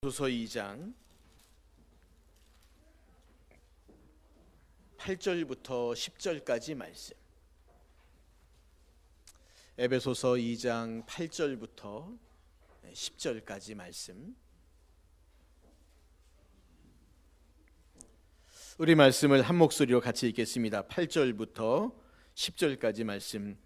에베소서 2장 8절부터 10절까지 말씀. 에베소서 2장 8절부터 10절까지 말씀. 우리 말씀을 한 목소리로 같이 읽겠습니다. 8절부터 10절까지 말씀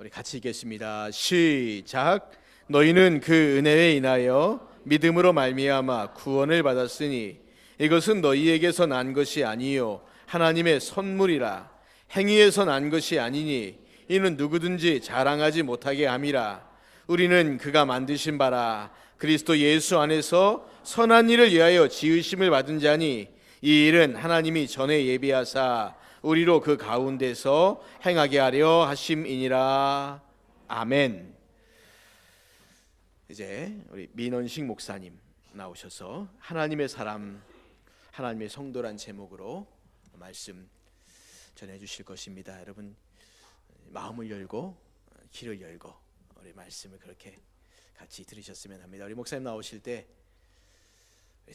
우리 같이 읽겠습니다. 시작. 너희는 그 은혜에 인하여 믿음으로 말미암아 구원을 받았으니 이것은 너희에게서 난 것이 아니요 하나님의 선물이라. 행위에서 난 것이 아니니 이는 누구든지 자랑하지 못하게 함이라. 우리는 그가 만드신 바라 그리스도 예수 안에서 선한 일을 위하여 지으심을 받은 자니 이 일은 하나님이 전에 예비하사 우리로 그 가운데서 행하게 하려 하심이니라. 아멘. 이제 우리 민원식 목사님 나오셔서 하나님의 사람, 하나님의 성도란 제목으로 말씀 전해 주실 것입니다. 여러분 마음을 열고 귀를 열고 우리 말씀을 그렇게 같이 들으셨으면 합니다. 우리 목사님 나오실 때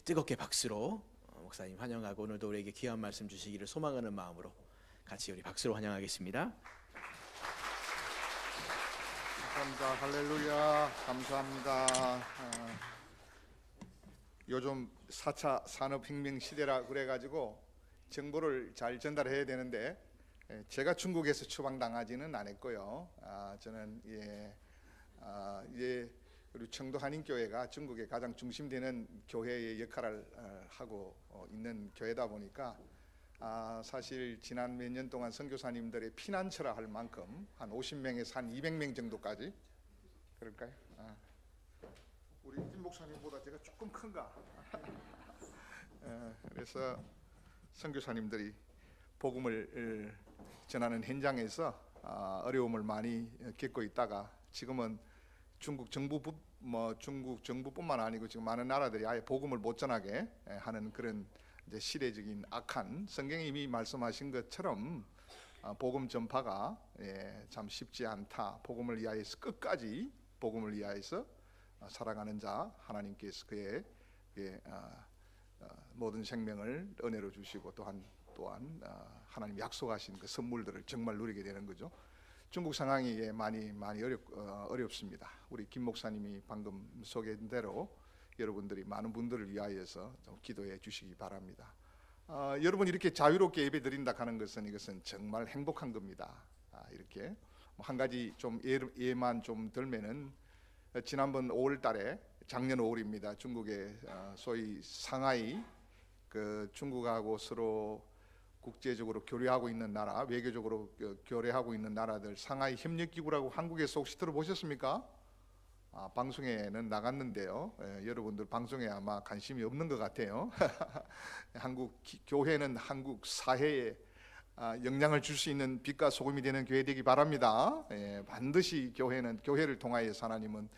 뜨겁게 박수로 목사님 환영하고 오늘도 우리에게 귀한 말씀 주시기를 소망하는 마음으로 같이 우리 박수로 환영하겠습니다. 감사합니다. 할렐루야. 감사합니다. 요즘 4차 산업혁명 시대라 그래가지고 정보를 잘 전달해야 되는데 제가 중국에서 추방당하지는 않았고요. 저는 이제 우리 청도 한인교회가 중국의 가장 중심되는 교회의 역할을 하고 있는 교회다 보니까 사실 지난 몇 년 동안 선교사님들의 피난처라 할 만큼 한 50명에서 한 200명 정도까지 그럴까요? 우리 김 목사님보다 제가 조금 큰가? 그래서 선교사님들이 복음을 전하는 현장에서 어려움을 많이 겪고 있다가 지금은 중국 정부뿐만 아니고 지금 많은 나라들이 아예 복음을 못 전하게 하는 그런 이제 시대적인 악한 성경이 이미 말씀하신 것처럼 복음 전파가 참 쉽지 않다. 복음을 위하여서 끝까지 복음을 위하여서 살아가는 자 하나님께서 그의 모든 생명을 은혜로 주시고 또한 하나님 약속하신 그 선물들을 정말 누리게 되는 거죠. 중국 상황이 많이 어렵습니다. 우리 김 목사님이 방금 소개한 대로 여러분들이 많은 분들을 위하여서 좀 기도해 주시기 바랍니다. 여러분 이렇게 자유롭게 예배 드린다 하는 것은 이것은 정말 행복한 겁니다. 이렇게 한 가지 좀 예만 좀 들면은 지난번 5월달에 작년 5월입니다. 중국의 소위 상하이 그 중국하고 서로 국제적으로 교류하고 있는 나라, 외교적으로 교류하고 있는 나라들 상하이 협력기구라고 한국에서 혹시 들어보셨습니까? 방송에는 나갔는데요. 여러분들 방송에 아마 관심이 없는 것 같아요. 한국 교회는 한국 사회에 영향을 줄 수 있는 빛과 소금이 되는 교회 되기 바랍니다. 반드시 교회를 통하여서 하나님은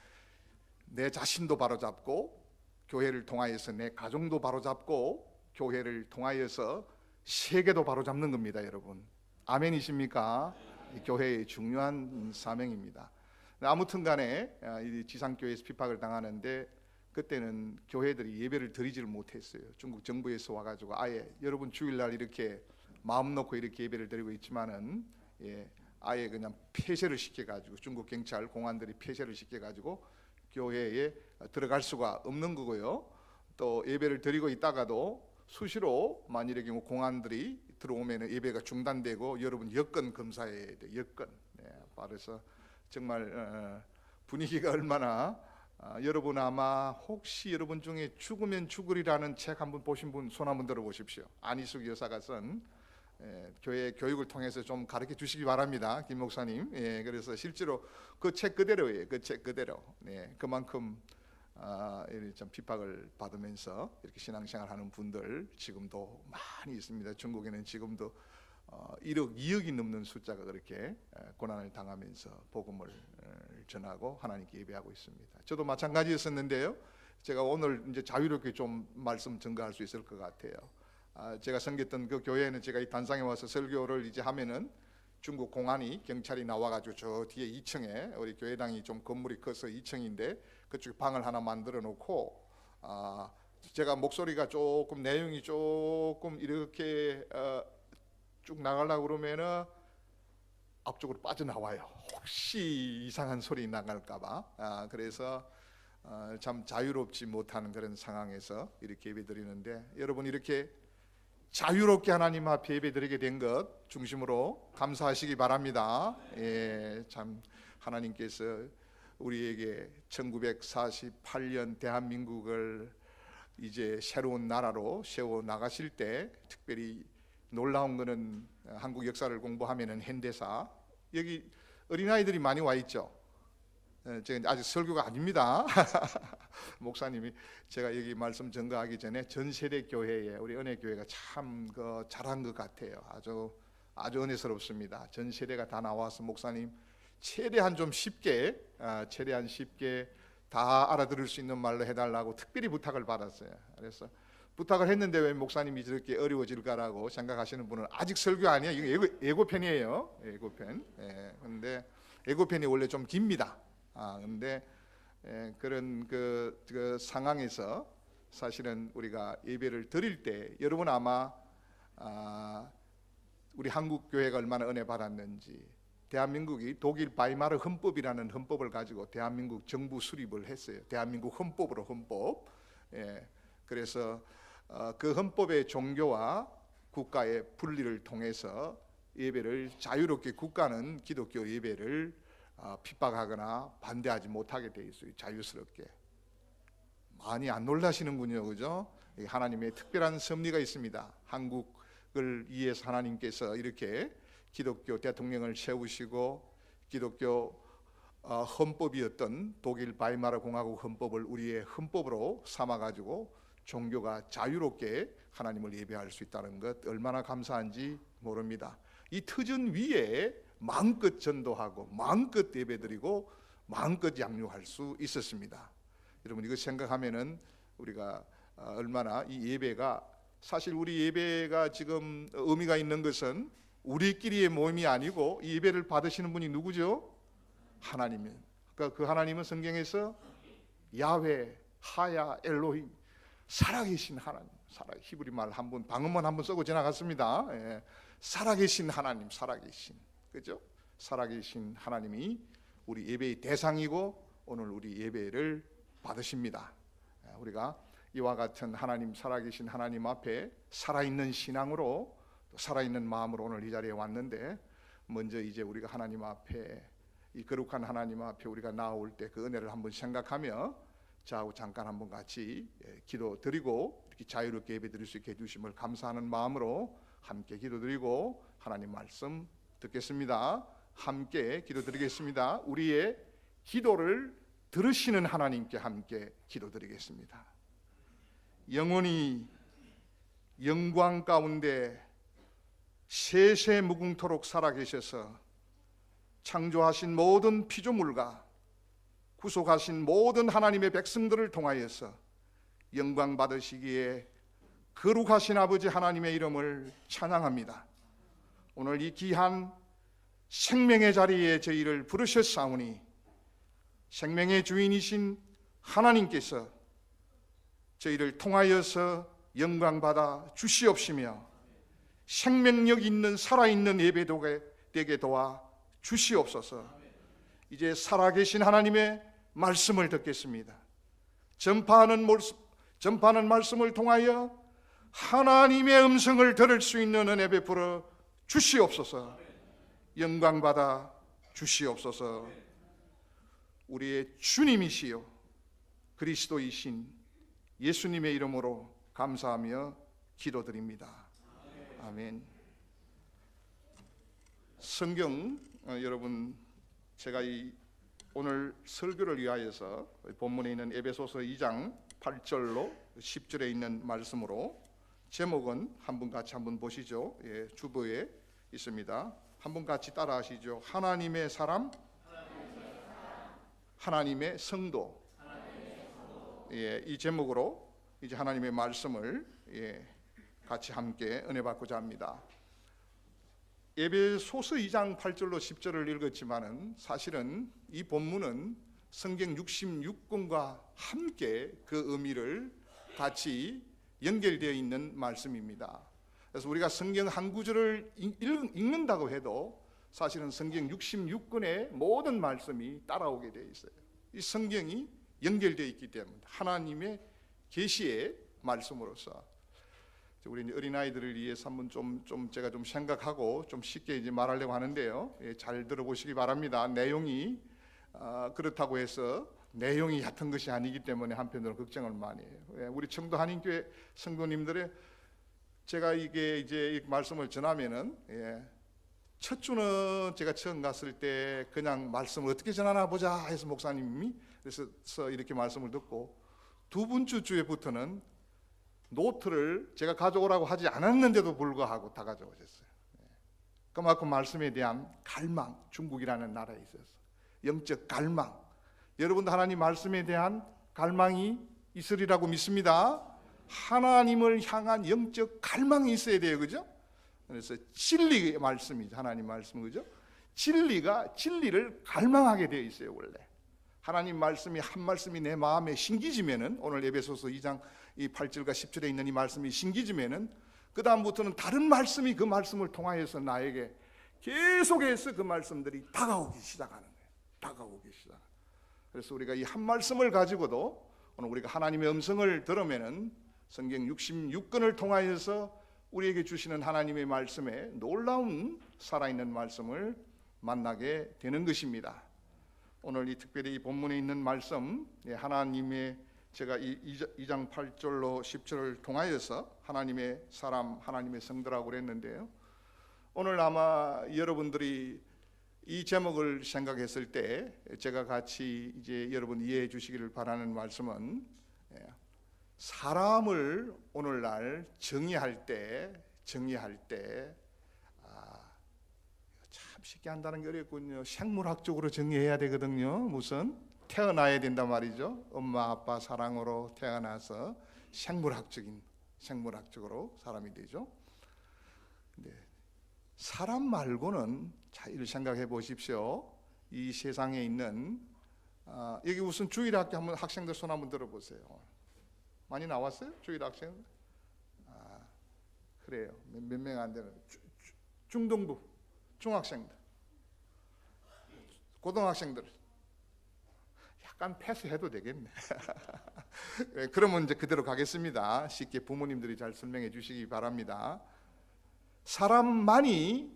내 자신도 바로잡고 교회를 통하여서 내 가정도 바로잡고 교회를 통하여서 세계도 바로잡는 겁니다. 여러분 아멘이십니까? 교회의 중요한 사명입니다. 아무튼 간에 지상교회에서 핍박을 당하는데 그때는 교회들이 예배를 드리지를 못했어요. 중국 정부에서 와가지고 아예 여러분 주일날 이렇게 마음 놓고 이렇게 예배를 드리고 있지만은 아예 그냥 폐쇄를 시켜가지고 중국 경찰 공안들이 폐쇄를 시켜가지고 교회에 들어갈 수가 없는 거고요. 또 예배를 드리고 있다가도 수시로 만일의 경우 공안들이 들어오면 예배가 중단되고 여러분 여권 검사해야 돼요. 여권. 그래서 정말 분위기가 얼마나 여러분 아마 혹시 여러분 중에 죽으면 죽으리라는 책 한번 보신 분 손 한번 들어보십시오. 안희숙 여사가 쓴 교회 교육을 통해서 좀 가르쳐 주시기 바랍니다. 김 목사님. 그래서 실제로 그 책 그대로예요. 그 책 그대로. 그만큼 좀 핍박을 받으면서 이렇게 신앙생활하는 분들 지금도 많이 있습니다. 중국에는 지금도 1억, 2억이 넘는 숫자가 그렇게 고난을 당하면서 복음을 전하고 하나님께 예배하고 있습니다. 저도 마찬가지였었는데요. 제가 오늘 이제 자유롭게 좀 말씀 전가할 수 있을 것 같아요. 제가 섬겼던 그 교회는 제가 이 단상에 와서 설교를 이제 하면은 중국 공안이 경찰이 나와가지고 저 뒤에 2층에 우리 교회당이 좀 건물이 커서 2층인데 그쪽에 방을 하나 만들어 놓고 제가 목소리가 조금 내용이 조금 이렇게 쭉 나가려고 그러면은 앞쪽으로 빠져나와요. 혹시 이상한 소리 나갈까봐. 그래서 참 자유롭지 못하는 그런 상황에서 이렇게 예배드리는데, 여러분 이렇게 자유롭게 하나님 앞에 예배드리게 된 것 중심으로 감사하시기 바랍니다. 참 하나님께서 우리에게 1948년 대한민국을 이제 새로운 나라로 세워 나가실 때 특별히 놀라운 거는, 한국 역사를 공부하면은 현대사, 여기 어린아이들이 많이 와 있죠. 제가 아직 설교가 아닙니다. 목사님이 제가 여기 말씀 전가하기 전에 전 세대 교회에 우리 은혜교회가 참 잘한 것 같아요. 아주 은혜스럽습니다. 전 세대가 다 나와서 목사님 최대한 좀 쉽게, 최대한 쉽게 다 알아들을 수 있는 말로 해달라고 특별히 부탁을 받았어요. 그래서 부탁을 했는데 왜 목사님이 저렇게 어려워질까라고 생각하시는 분은 아직 설교 아니에요. 이거 예고편이에요. 예고편. 그런데 예고편이 원래 좀 깁니다. 근데 그런 그 상황에서 사실은 우리가 예배를 드릴 때 여러분 아마 우리 한국 교회가 얼마나 은혜 받았는지, 대한민국이 독일 바이마르 헌법이라는 헌법을 가지고 대한민국 정부 수립을 했어요. 대한민국 헌법으로 헌법. 그래서 그 헌법의 종교와 국가의 분리를 통해서 예배를 자유롭게, 국가는 기독교 예배를 핍박하거나 반대하지 못하게 돼 있어요. 자유스럽게. 많이 안 놀라시는군요, 그죠? 하나님의 특별한 섭리가 있습니다. 한국을 위해서 하나님께서 이렇게 기독교 대통령을 세우시고 기독교 헌법이었던 독일 바이마르 공화국 헌법을 우리의 헌법으로 삼아가지고 종교가 자유롭게 하나님을 예배할 수 있다는 것 얼마나 감사한지 모릅니다. 이 터전 위에 마음껏 전도하고 마음껏 예배드리고 마음껏 양육할 수 있었습니다. 여러분 이거 생각하면은 우리가 얼마나 이 예배가, 사실 우리 예배가 지금 의미가 있는 것은 우리끼리의 모임이 아니고 이 예배를 받으시는 분이 누구죠? 하나님이에요. 그러니까 그 하나님은 성경에서 야훼, 하야, 엘로힘, 살아계신 하나님, 히브리 말 한번 방언만 한번 쓰고 지나갔습니다. 살아계신 하나님, 살아계신, 그죠? 살아계신 하나님이 우리 예배의 대상이고 오늘 우리 예배를 받으십니다. 우리가 이와 같은 하나님, 살아계신 하나님 앞에 살아있는 신앙으로, 살아있는 마음으로 오늘 이 자리에 왔는데, 먼저 이제 우리가 하나님 앞에, 이 거룩한 하나님 앞에 우리가 나올 때 그 은혜를 한번 생각하며 저하고 잠깐 한번 같이 기도 드리고 이렇게 자유롭게 예배 드릴 수 있게 해주심을 감사하는 마음으로 함께 기도 드리고 하나님 말씀 듣겠습니다. 함께 기도 드리겠습니다. 우리의 기도를 들으시는 하나님께 함께 기도 드리겠습니다. 영원히 영광 가운데 세세 무궁토록 살아계셔서 창조하신 모든 피조물과 구속하신 모든 하나님의 백성들을 통하여서 영광 받으시기에 거룩하신 아버지 하나님의 이름을 찬양합니다. 오늘 이 귀한 생명의 자리에 저희를 부르셨사오니 생명의 주인이신 하나님께서 저희를 통하여서 영광 받아 주시옵시며 생명력 있는 살아있는 예배도 되게 도와 주시옵소서. 이제 살아계신 하나님의 말씀을 듣겠습니다. 전파하는 말씀을 통하여 하나님의 음성을 들을 수 있는 은혜 베풀어 주시옵소서. 영광 받아 주시옵소서. 우리의 주님이시요 그리스도이신 예수님의 이름으로 감사하며 기도드립니다. 아멘. 성경 여러분, 제가 오늘 설교를 위하여서 본문에 있는 에베소서 2장 8절로 10절에 있는 말씀으로, 제목은 한번 같이 한번 보시죠. 주보에 있습니다. 한번 같이 따라 하시죠. 하나님의 사람, 하나님의 성도. 이 제목으로 이제 하나님의 말씀을 같이 함께 은혜 받고자 합니다. 에베소서 2장 8절로 10절을 읽었지만은 사실은 이 본문은 성경 66권과 함께 그 의미를 같이 연결되어 있는 말씀입니다. 그래서 우리가 성경 한 구절을 읽는다고 해도 사실은 성경 66권의 모든 말씀이 따라오게 되어 있어요. 이 성경이 연결되어 있기 때문에 하나님의 계시의 말씀으로서 우리 어린아이들을 위해서 한번 좀 제가 좀 생각하고 좀 쉽게 이제 말하려고 하는데요. 잘 들어보시기 바랍니다. 내용이 그렇다고 해서 내용이 얕은 것이 아니기 때문에 한편으로 걱정을 많이 해요. 우리 청도 한인교회 성도님들의 제가 이게 이제 이 말씀을 전하면은 첫 주는 제가 처음 갔을 때 그냥 말씀을 어떻게 전하나 보자 해서 목사님이 그래서 이렇게 말씀을 듣고 두 번째 주에부터는 노트를 제가 가져오라고 하지 않았는데도 불구하고 다 가져오셨어요. 그만큼 말씀에 대한 갈망, 중국이라는 나라에 있어서 영적 갈망, 여러분도 하나님 말씀에 대한 갈망이 있으리라고 믿습니다. 하나님을 향한 영적 갈망이 있어야 돼요, 그죠? 그래서 진리의 말씀이죠, 하나님 말씀, 그죠? 진리를 갈망하게 되어 있어요. 원래 하나님 말씀이 한 말씀이 내 마음에 신기지면은, 오늘 에베소서 2장 이 8절과 10절에 있는 이 말씀이 신기지면은 그 다음부터는 다른 말씀이 그 말씀을 통하여서 나에게 계속해서 그 말씀들이 다가오기 시작하는 거예요. 다가오기 시작. 그래서 우리가 이 한 말씀을 가지고도 오늘 우리가 하나님의 음성을 들으면은 성경 66권을 통하여서 우리에게 주시는 하나님의 말씀에 놀라운 살아있는 말씀을 만나게 되는 것입니다. 오늘 이 특별히 이 본문에 있는 말씀, 하나님의 제가 이 2장 8절로 10절을 통하여서 하나님의 사람, 하나님의 성도라고 그랬는데요. 오늘 아마 여러분들이 이 제목을 생각했을 때 제가 같이 이제 여러분 이해해 주시기를 바라는 말씀은, 사람을 오늘날 정의할 때 참 쉽게 한다는 게 어렵군요. 생물학적으로 정의해야 되거든요. 무슨 태어나야 된단 말이죠. 엄마 아빠 사랑으로 태어나서 생물학적으로 사람이 되죠. 근데 사람 말고는 잘 생각해 보십시오. 이 세상에 있는 여기 무슨 주일학교 한번 학생들 손 한번 들어보세요. 많이 나왔어요? 주일 학생? 그래요. 몇 명 안 되는 중등부 중학생들, 고등학생들 약간 패스해도 되겠네. 그러면 이제 그대로 가겠습니다. 쉽게 부모님들이 잘 설명해 주시기 바랍니다. 사람만이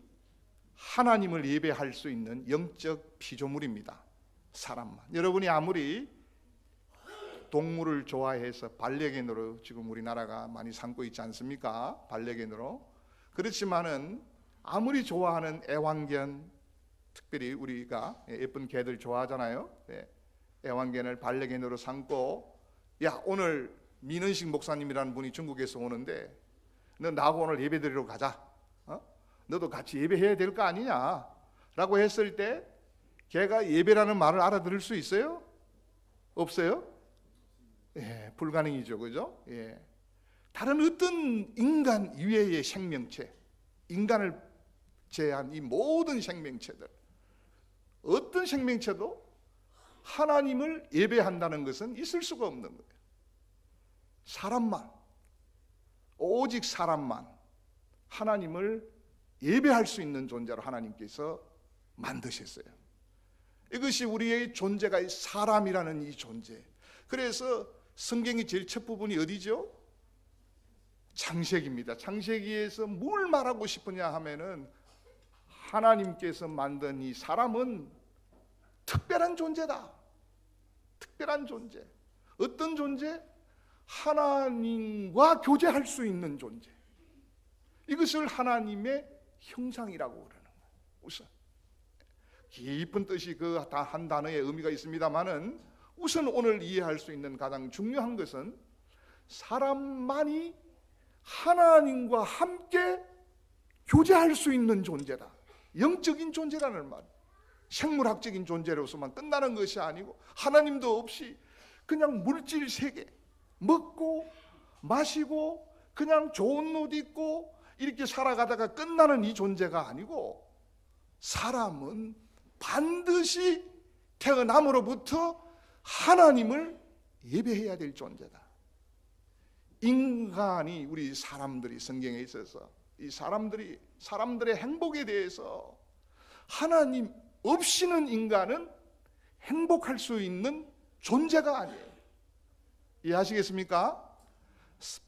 하나님을 예배할 수 있는 영적 피조물입니다. 사람만. 여러분이 아무리 동물을 좋아해서 반려견으로 지금 우리나라가 많이 삼고 있지 않습니까? 반려견으로. 그렇지만은 아무리 좋아하는 애완견, 특별히 우리가 예쁜 개들 좋아하잖아요. 애완견을 반려견으로 삼고, 야 오늘 민은식 목사님이라는 분이 중국에서 오는데 너 나하고 오늘 예배 드리러 가자. 너도 같이 예배해야 될 거 아니냐 라고 했을 때 걔가 예배라는 말을 알아들을 수 있어요? 없어요? 불가능이죠, 그죠? 다른 어떤 인간 이외의 생명체, 인간을 제한 이 모든 생명체들, 어떤 생명체도 하나님을 예배한다는 것은 있을 수가 없는 거예요. 사람만, 오직 사람만 하나님을 예배할 수 있는 존재로 하나님께서 만드셨어요. 이것이 우리의 존재가 사람이라는 이 존재. 그래서 성경의 제일 첫 부분이 어디죠? 창세기입니다. 창세기에서 뭘 말하고 싶으냐 하면은 하나님께서 만든 이 사람은 특별한 존재다. 특별한 존재. 어떤 존재? 하나님과 교제할 수 있는 존재. 이것을 하나님의 형상이라고 그러는 거예요. 우선 깊은 뜻이 그 다 한 단어의 의미가 있습니다만은 우선 오늘 이해할 수 있는 가장 중요한 것은 사람만이 하나님과 함께 교제할 수 있는 존재다. 영적인 존재라는 말. 생물학적인 존재로서만 끝나는 것이 아니고 하나님도 없이 그냥 물질 세계, 먹고 마시고 그냥 좋은 옷 입고 이렇게 살아가다가 끝나는 이 존재가 아니고, 사람은 반드시 태어남으로부터 하나님을 예배해야 될 존재다. 인간이, 우리 사람들이, 성경에 있어서 이 사람들의 행복에 대해서 하나님 없이는 인간은 행복할 수 있는 존재가 아니에요. 이해하시겠습니까?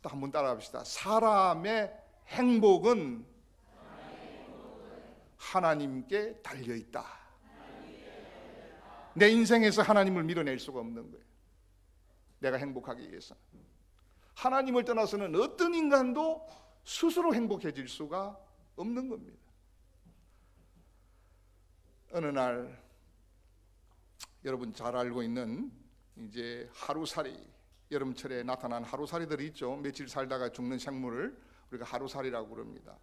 한번 따라합시다. 사람의 행복은 하나님께 달려 있다. 내 인생에서 하나님을 밀어낼 수가 없는 거예요. 내가 행복하기 위해서 하나님을 떠나서는 어떤 인간도 스스로 행복해질 수가 없는 겁니다. 어느 날 여러분 잘 알고 있는 이제 하루살이, 여름철에 나타난 하루살이들이 있죠. 며칠 살다가 죽는 생물을 우리가 하루살이라고 부릅니다.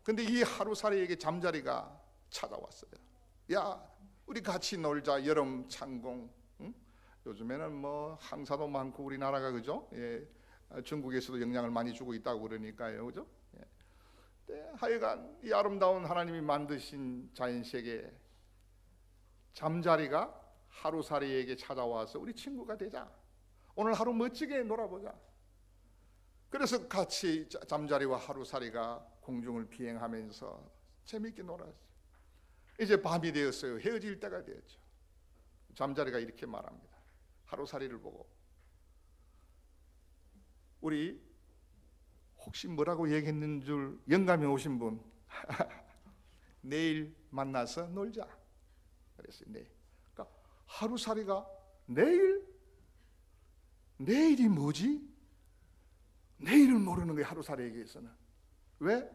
근데 이 하루살이에게 잠자리가 찾아왔어요. 야, 우리 같이 놀자. 여름 창공. 응? 요즘에는 뭐 항사도 많고 우리나라가, 그죠? 예, 중국에서도 영향을 많이 주고 있다고 그러니까요, 그죠? 예. 네, 하여간 이 아름다운 하나님이 만드신 자연세계, 잠자리가 하루살이에게 찾아와서 우리 친구가 되자. 오늘 하루 멋지게 놀아보자. 그래서 같이 잠자리와 하루살이가 공중을 비행하면서 재미있게 놀았어요. 이제 밤이 되었어요. 헤어질 때가 되었죠. 잠자리가 이렇게 말합니다. 하루살이를 보고, 우리 혹시 뭐라고 얘기했는 줄 영감이 오신 분 내일 만나서 놀자 그랬어요. 내일. 그러니까 하루살이가 내일이 뭐지? 내일을 모르는 거예요. 하루살이에게서는. 왜?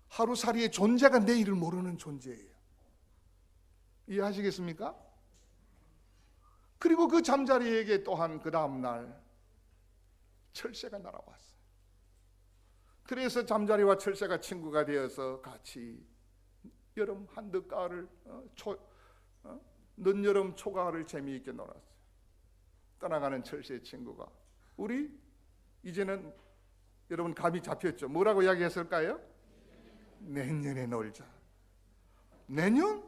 하루살이의 존재가 내일을 모르는 존재예요. 이해하시겠습니까? 그리고 그 잠자리에게 또한 그 다음 날 철새가 날아왔어요. 그래서 잠자리와 철새가 친구가 되어서 같이 여름 한늦가을을 늦여름 초가을을 재미있게 놀았어요. 떠나가는 철새의 친구가, 우리 이제는, 여러분 감이 잡혔죠? 뭐라고 이야기했을까요? 내년에 놀자. 내년?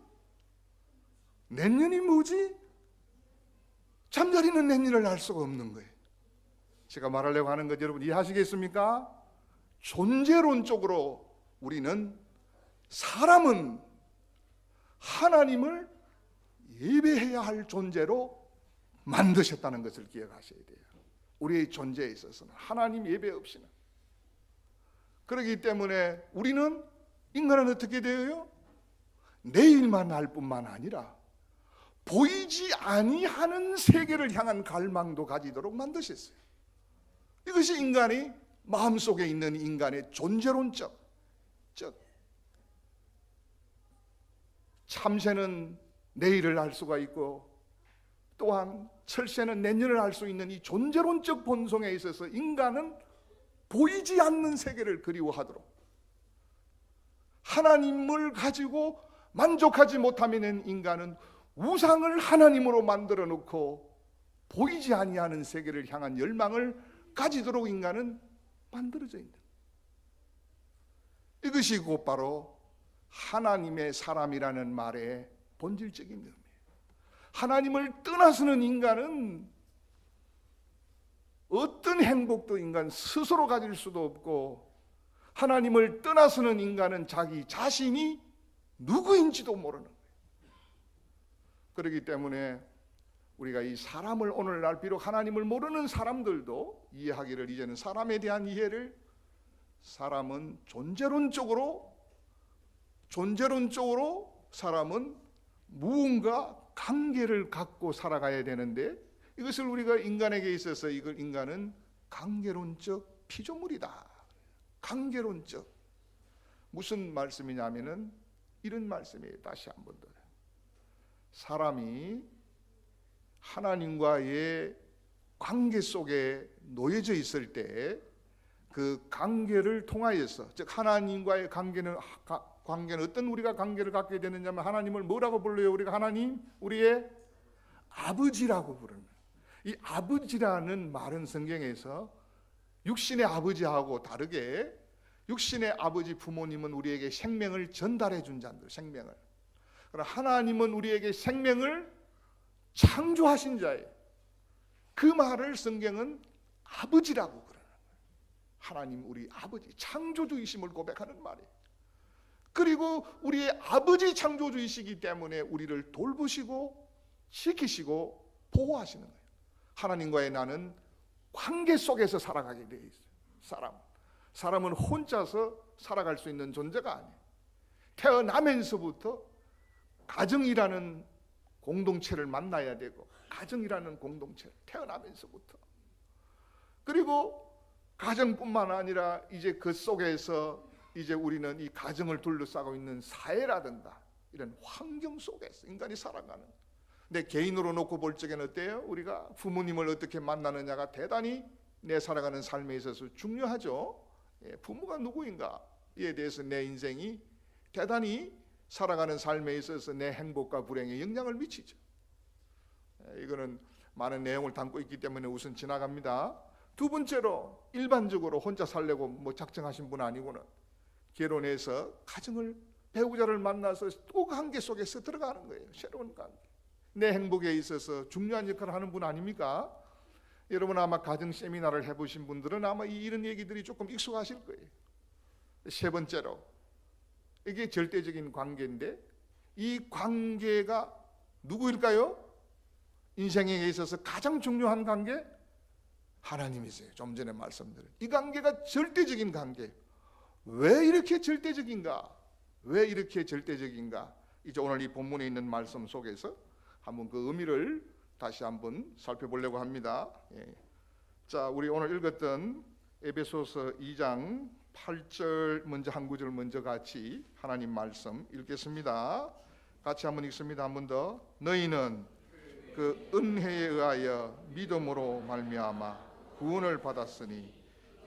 내년이 뭐지? 잠자리는 내년을 알 수가 없는 거예요. 제가 말하려고 하는 것 여러분 이해하시겠습니까? 존재론적으로 우리는, 사람은 하나님을 예배해야 할 존재로 만드셨다는 것을 기억하셔야 돼요. 우리의 존재에 있어서는 하나님 예배 없이는. 그렇기 때문에 우리는, 인간은 어떻게 되어요? 내일만 알 뿐만 아니라 보이지 아니하는 세계를 향한 갈망도 가지도록 만드셨어요. 이것이 인간이 마음속에 있는 인간의 존재론적, 즉 참새는 내일을 알 수가 있고 또한 철새는 내년을 알 수 있는 이 존재론적 본성에 있어서 인간은 보이지 않는 세계를 그리워하도록, 하나님을 가지고 만족하지 못하면 인간은 우상을 하나님으로 만들어 놓고 보이지 아니하는 세계를 향한 열망을 가지도록 인간은 만들어져 있는, 이것이 곧바로 하나님의 사람이라는 말의 본질적인 의미예요. 하나님을 떠나서는 인간은 어떤 행복도 인간 스스로 가질 수도 없고, 하나님을 떠나서는 인간은 자기 자신이 누구인지도 모르는 거예요. 그렇기 때문에 우리가 이 사람을, 오늘날 비록 하나님을 모르는 사람들도 이해하기를, 이제는 사람에 대한 이해를, 사람은 존재론적으로 사람은 무언가 관계를 갖고 살아가야 되는데, 이것을 우리가 인간에게 있어서 이걸 인간은 관계론적 피조물이다. 관계론적. 무슨 말씀이냐면은 이런 말씀이에요. 다시 한번 더. 사람이 하나님과의 관계 속에 놓여져 있을 때 그 관계를 통하여서, 즉 하나님과의 관계는 어떤 우리가 관계를 갖게 되느냐면, 하나님을 뭐라고 불러요? 우리가 하나님, 우리의 아버지라고 부르는, 이 아버지라는 말은 성경에서 육신의 아버지하고 다르게, 육신의 아버지 부모님은 우리에게 생명을 전달해 준 자들, 생명을. 그러나 하나님은 우리에게 생명을 창조하신 자예요. 그 말을 성경은 아버지라고 그러는 거예요. 하나님 우리 아버지 창조주이심을 고백하는 말이에요. 그리고 우리의 아버지 창조주이시기 때문에 우리를 돌보시고 지키시고 보호하시는 거예요. 하나님과의 나는 관계 속에서 살아가게 되어 있어요. 사람은 혼자서 살아갈 수 있는 존재가 아니에요. 태어나면서부터 가정이라는 공동체를 만나야 되고, 가정이라는 공동체를 태어나면서부터, 그리고 가정뿐만 아니라 이제 그 속에서 이제 우리는 이 가정을 둘러싸고 있는 사회라든가 이런 환경 속에서 인간이 살아가는. 근데 개인으로 놓고 볼 적에는 어때요? 우리가 부모님을 어떻게 만나느냐가 대단히 내 살아가는 삶에 있어서 중요하죠. 부모가 누구인가에 대해서 내 인생이 대단히 살아가는 삶에 있어서 내 행복과 불행에 영향을 미치죠. 이거는 많은 내용을 담고 있기 때문에 우선 지나갑니다. 두 번째로, 일반적으로 혼자 살려고 뭐 작정하신 분 아니고는 결혼해서 가정을, 배우자를 만나서 또 관계 속에서 들어가는 거예요. 새로운 관계. 내 행복에 있어서 중요한 역할을 하는 분 아닙니까? 여러분 아마 가정 세미나를 해보신 분들은 아마 이런 얘기들이 조금 익숙하실 거예요. 세 번째로, 이게 절대적인 관계인데 이 관계가 누구일까요? 인생에 있어서 가장 중요한 관계? 하나님이세요. 좀 전에 말씀드린 이 관계가 절대적인 관계. 왜 이렇게 절대적인가? 왜 이렇게 절대적인가? 이제 오늘 이 본문에 있는 말씀 속에서 한번 그 의미를 다시 한번 살펴보려고 합니다. 자, 우리 오늘 읽었던 에베소서 2장 8절 먼저 한 구절 먼저 같이 하나님 말씀 읽겠습니다. 같이 한번 읽습니다. 한 번 더. 너희는 그 은혜에 의하여 믿음으로 말미암아 구원을 받았으니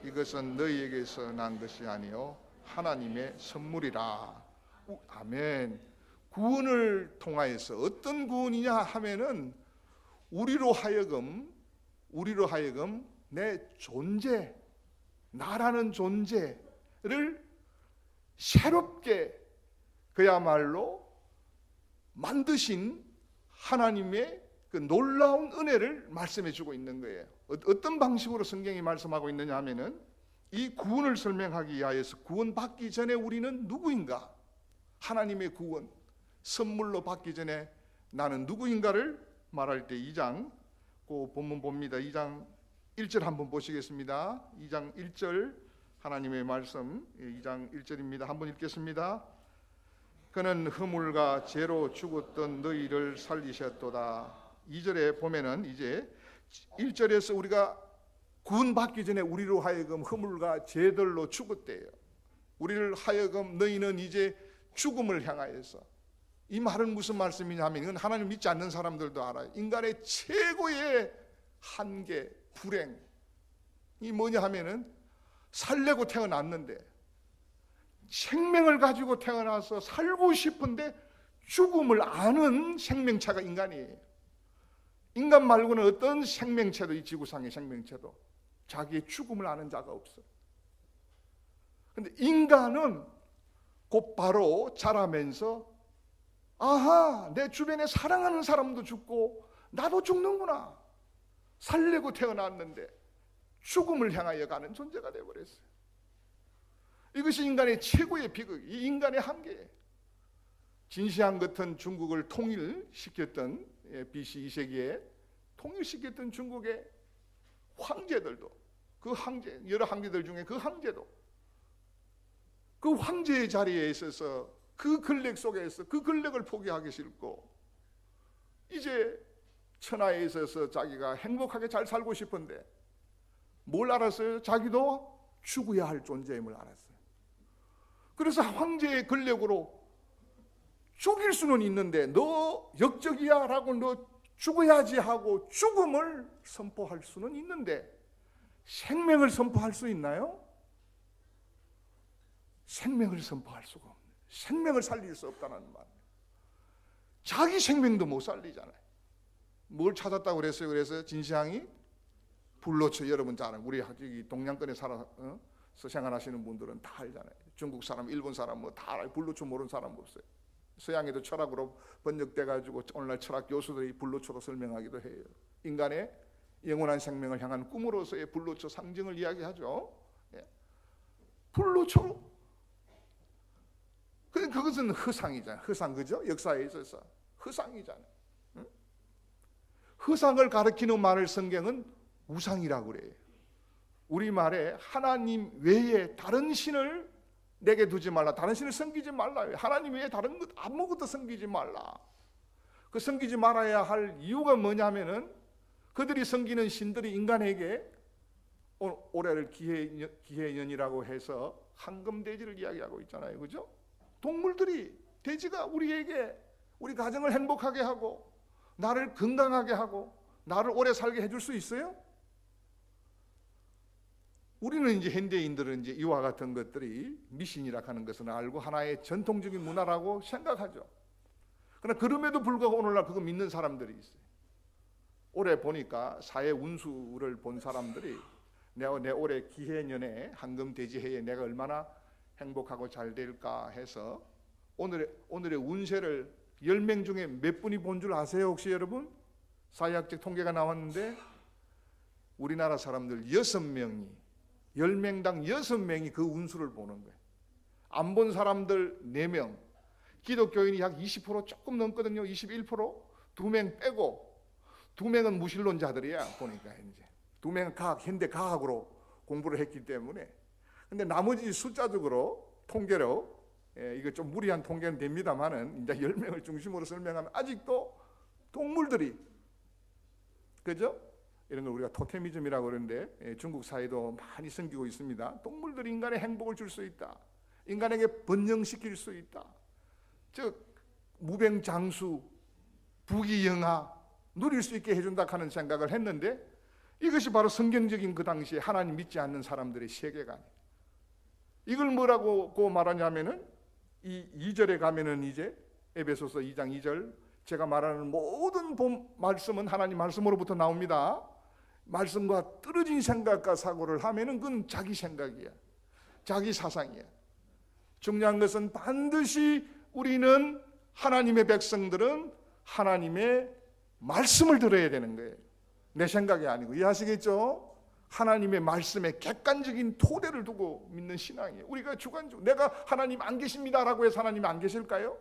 이것은 너희에게서 난 것이 아니요 하나님의 선물이라. 아멘. 구원을 통하여서 어떤 구원이냐 하면은 우리로 하여금 내 존재, 나라는 존재를 새롭게 그야말로 만드신 하나님의 그 놀라운 은혜를 말씀해 주고 있는 거예요. 어떤 방식으로 성경이 말씀하고 있느냐 하면은 이 구원을 설명하기 위하여서 구원받기 전에 우리는 누구인가? 하나님의 구원 선물로 받기 전에 나는 누구인가를 말할 때 2장 그 본문 봅니다. 2장 1절 한번 보시겠습니다. 2장 1절 하나님의 말씀 2장 1절입니다. 한번 읽겠습니다. 그는 허물과 죄로 죽었던 너희를 살리셨도다. 2절에 보면은 이제 1절에서 우리가 구원받기 전에 우리로 하여금 허물과 죄들로 죽었대요. 우리를 하여금 너희는 이제 죽음을 향하여서. 이 말은 무슨 말씀이냐 하면 이건 하나님 믿지 않는 사람들도 알아요. 인간의 최고의 한계, 불행이 뭐냐 하면은 살려고 태어났는데 생명을 가지고 태어나서 살고 싶은데 죽음을 아는 생명체가 인간이에요. 인간 말고는 어떤 생명체도, 이 지구상의 생명체도 자기의 죽음을 아는 자가 없어요. 그런데 인간은 곧바로 자라면서 아하, 내 주변에 사랑하는 사람도 죽고 나도 죽는구나. 살려고 태어났는데 죽음을 향하여 가는 존재가 되어버렸어요. 이것이 인간의 최고의 비극, 이 인간의 한계예요. 진시황 같은 중국을 통일시켰던 BC 2세기에 통일시켰던 중국의 황제들도 그 황제, 여러 황제들 중에 그 황제도 그 황제의 자리에 있어서 그 권력 속에서 그 권력을 포기하기 싫고 이제 천하에 있어서 자기가 행복하게 잘 살고 싶은데 뭘 알았어요? 자기도 죽어야 할 존재임을 알았어요. 그래서 황제의 권력으로 죽일 수는 있는데 너 역적이야 라고 너 죽어야지 하고 죽음을 선포할 수는 있는데 생명을 선포할 수 있나요? 생명을 선포할 수가 없는, 생명을 살릴 수 없다는 말. 자기 생명도 못 살리잖아요. 뭘 찾았다고 그랬어요? 그래서 진시황이 불로초, 여러분 잘 알아요. 우리 여기 동양권에 살아서 생활하시는 분들은 다 알잖아요. 중국 사람, 일본 사람 뭐 다 알아요. 불로초 모르는 사람 없어요. 서양에도 철학으로 번역돼 가지고 오늘날 철학 교수들이 불로초로 설명하기도 해요. 인간의 영원한 생명을 향한 꿈으로서의 불로초 상징을 이야기하죠. 예. 불로초. 그것은 허상이잖아요. 허상, 그죠? 역사에 있어서 허상이잖아요. 응? 허상을 가리키는 말을 성경은 우상이라고 그래요. 우리말에 하나님 외에 다른 신을 내게 두지 말라, 다른 신을 섬기지 말라. 하나님 외에 다른 것 아무것도 섬기지 말라. 그 섬기지 말아야 할 이유가 뭐냐면은 그들이 섬기는 신들이 인간에게 올해를 기해년이라고 해서 황금돼지를 이야기하고 있잖아요. 그죠? 동물들이, 돼지가 우리에게 우리 가정을 행복하게 하고 나를 건강하게 하고 나를 오래 살게 해줄 수 있어요? 우리는 이제 현대인들은 이제 이와 같은 것들이 미신이라 하는 것은 알고 하나의 전통적인 문화라고 생각하죠. 그러나 그럼에도 불구하고 오늘날 그거 믿는 사람들이 있어요. 올해 보니까 사회 운수를 본 사람들이 내 올해 기해년에 황금돼지해에 내가 얼마나 행복하고 잘 될까 해서 오늘의 운세를 10명 중에 몇 분이 본 줄 아세요? 혹시 여러분? 사회학적 통계가 나왔는데 우리나라 사람들 6명이 10명당 6명이 그 운수를 보는 거예요. 안 본 사람들 4명, 기독교인이 약 20% 조금 넘거든요. 21%. 2명 빼고 2명은 무신론자들이야. 보니까 이제 2명은 현대 과학으로 공부를 했기 때문에. 근데 나머지 숫자적으로 통계로 이거 좀 무리한 통계는 됩니다만은 이제 10명을 중심으로 설명하면 아직도 동물들이, 그죠? 이런 걸 우리가 토테미즘이라고 그러는데 중국 사회도 많이 생기고 있습니다. 동물들이 인간의 행복을 줄 수 있다. 인간에게 번영시킬 수 있다. 즉 무병장수, 부귀영화 누릴 수 있게 해준다 하는 생각을 했는데 이것이 바로 성경적인 그 당시에 하나님 믿지 않는 사람들의 세계관이에요. 이걸 뭐라고 말하냐면은 이 2절에 가면은 이제 에베소서 2장 2절 제가 말하는 모든 말씀은 하나님 말씀으로부터 나옵니다. 말씀과 떨어진 생각과 사고를 하면은 그건 자기 생각이야. 자기 사상이야. 중요한 것은 반드시 우리는 하나님의 백성들은 하나님의 말씀을 들어야 되는 거예요. 내 생각이 아니고. 이해하시겠죠? 하나님의 말씀에 객관적인 토대를 두고 믿는 신앙이에요. 우리가 주관적으로 내가 하나님 안 계십니다라고 해서 하나님 안 계실까요?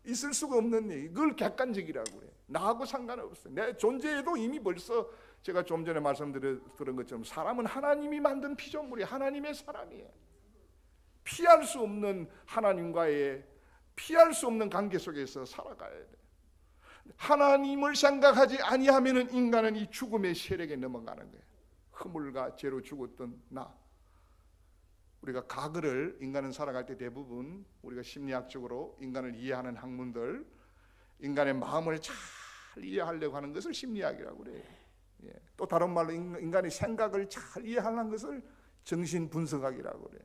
있을 수가 없는 얘기. 그걸 객관적이라고 그래요. 나하고 상관없어요. 내 존재에도 이미 벌써 제가 좀 전에 말씀드린 것처럼 사람은 하나님이 만든 피조물이에요. 하나님의 사람이에요. 피할 수 없는 하나님과의 피할 수 없는 관계 속에서 살아가야 돼요. 하나님을 생각하지 아니하면은 인간은 이 죽음의 세력에 넘어가는 거예요. 허물과 죄로 죽었던 나. 우리가 과거를 인간은 살아갈 때 대부분 우리가 심리학적으로 인간을 이해하는 학문들, 인간의 마음을 잘 이해하려고 하는 것을 심리학이라고 그래요. 예. 또 다른 말로 인간의 생각을 잘 이해하는 것을 정신분석학이라고 그래요.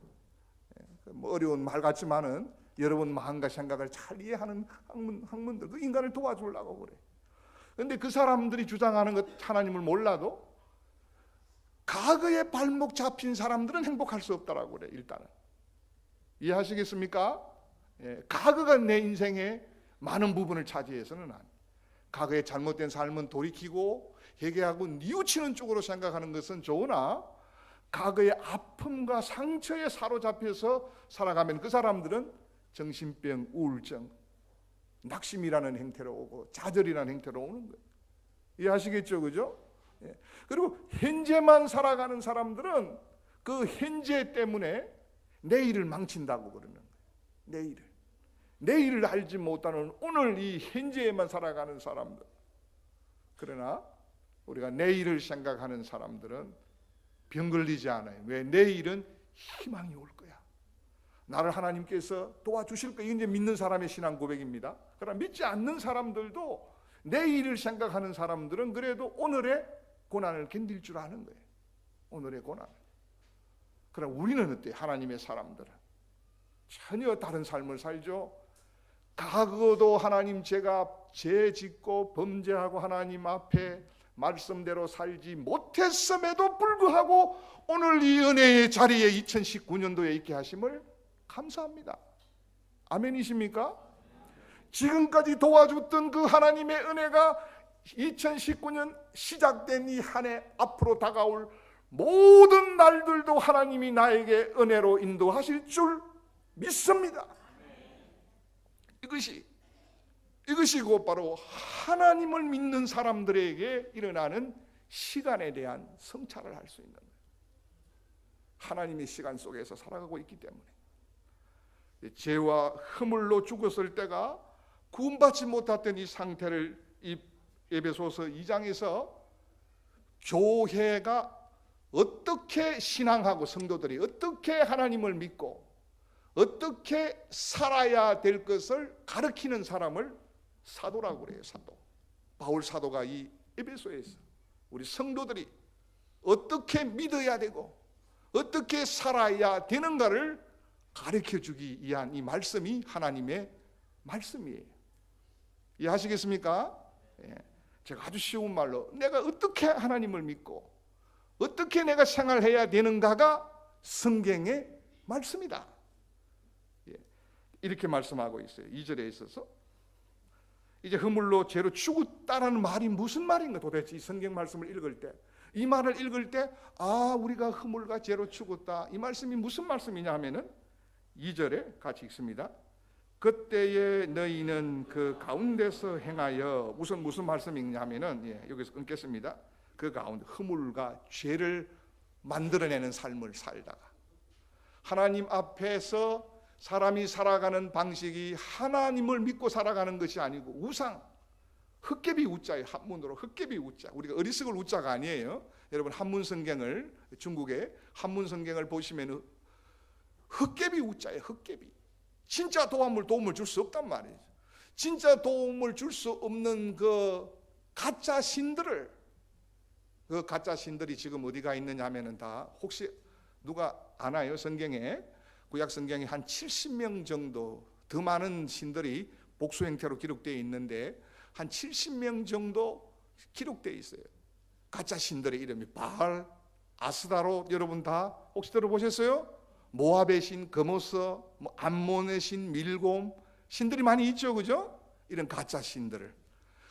예. 뭐 어려운 말 같지만은 여러분 마음과 생각을 잘 이해하는 학문들, 그 인간을 도와주려고 그래. 그런데 그 사람들이 주장하는 것 하나님을 몰라도 과거에 발목 잡힌 사람들은 행복할 수 없다라고 그래. 일단은 이해하시겠습니까? 예, 과거가 내 인생의 많은 부분을 차지해서는 안. 과거의 잘못된 삶은 돌이키고 회개하고 뉘우치는 쪽으로 생각하는 것은 좋으나 과거의 아픔과 상처에 사로잡혀서 살아가면 그 사람들은 정신병, 우울증, 낙심이라는 행태로 오고 좌절이라는 행태로 오는 거예요. 이해하시겠죠? 그죠? 예. 그리고 현재만 살아가는 사람들은 그 현재 때문에 내일을 망친다고 그러는 거예요. 내일을 알지 못하는 오늘 이 현재에만 살아가는 사람들. 그러나 우리가 내일을 생각하는 사람들은 병 걸리지 않아요. 왜? 내일은 희망이 올 거야. 나를 하나님께서 도와주실 거야. 이게 이제 믿는 사람의 신앙 고백입니다. 그러나 믿지 않는 사람들도 내일을 생각하는 사람들은 그래도 오늘의 고난을 견딜 줄 아는 거예요. 오늘의 고난. 그러나 우리는 어때요? 하나님의 사람들은 전혀 다른 삶을 살죠. 과거도 하나님 제가 죄 짓고 범죄하고 하나님 앞에 말씀대로 살지 못했음에도 불구하고 오늘 이 은혜의 자리에 2019년도에 있게 하심을 감사합니다. 아멘이십니까? 지금까지 도와줬던 그 하나님의 은혜가 2019년 시작된 이 한 해 앞으로 다가올 모든 날들도 하나님이 나에게 은혜로 인도하실 줄 믿습니다. 이것이 곧바로 하나님을 믿는 사람들에게 일어나는 시간에 대한 성찰을 할 수 있는 거예요. 하나님의 시간 속에서 살아가고 있기 때문에 죄와 허물로 죽었을 때가 구원받지 못했던 이 상태를 이 에베소서 2장에서 교회가 어떻게 신앙하고 성도들이 어떻게 하나님을 믿고 어떻게 살아야 될 것을 가르치는 사람을 사도라고 그래요. 사도. 바울 사도가 이 에베소에서 우리 성도들이 어떻게 믿어야 되고 어떻게 살아야 되는가를 가르쳐주기 위한 이 말씀이 하나님의 말씀이에요. 이해하시겠습니까? 예. 제가 아주 쉬운 말로 내가 어떻게 하나님을 믿고 어떻게 내가 생활해야 되는가가 성경의 말씀이다. 예. 이렇게 말씀하고 있어요. 2절에 있어서 이제 허물로 죄로 죽었다라는 말이 무슨 말인가 도대체 이 성경 말씀을 읽을 때 이 말을 읽을 때 우리가 허물과 죄로 죽었다 이 말씀이 무슨 말씀이냐 하면은 2절에 같이 읽습니다. 그때에 너희는 그 가운데서 행하여 무슨 말씀이냐 하면은 여기서 끊겠습니다. 그 가운데 허물과 죄를 만들어내는 삶을 살다가 하나님 앞에서 사람이 살아가는 방식이 하나님을 믿고 살아가는 것이 아니고 우상, 흑개비 우자예요. 한문으로 흑개비 우자. 우리가 어리석을 우자가 아니에요. 여러분 한문 성경을 중국의 한문 성경을 보시면 흑개비 우자예요. 흑개비. 진짜 도움을 줄 수 없단 말이에요. 진짜 도움을 줄 수 없는 그 가짜 신들을 그 가짜 신들이 지금 어디가 있느냐 하면은 다 혹시 누가 아나요? 성경에 구약 성경에 한 70명 정도 더 많은 신들이 복수 형태로 기록되어 있는데 한 70명 정도 기록되어 있어요. 가짜 신들의 이름이 바알, 아스다롯 여러분 다 혹시 들어보셨어요? 모압의 신 거모스, 암몬의 신 밀곰 신들이 많이 있죠, 그죠? 이런 가짜 신들을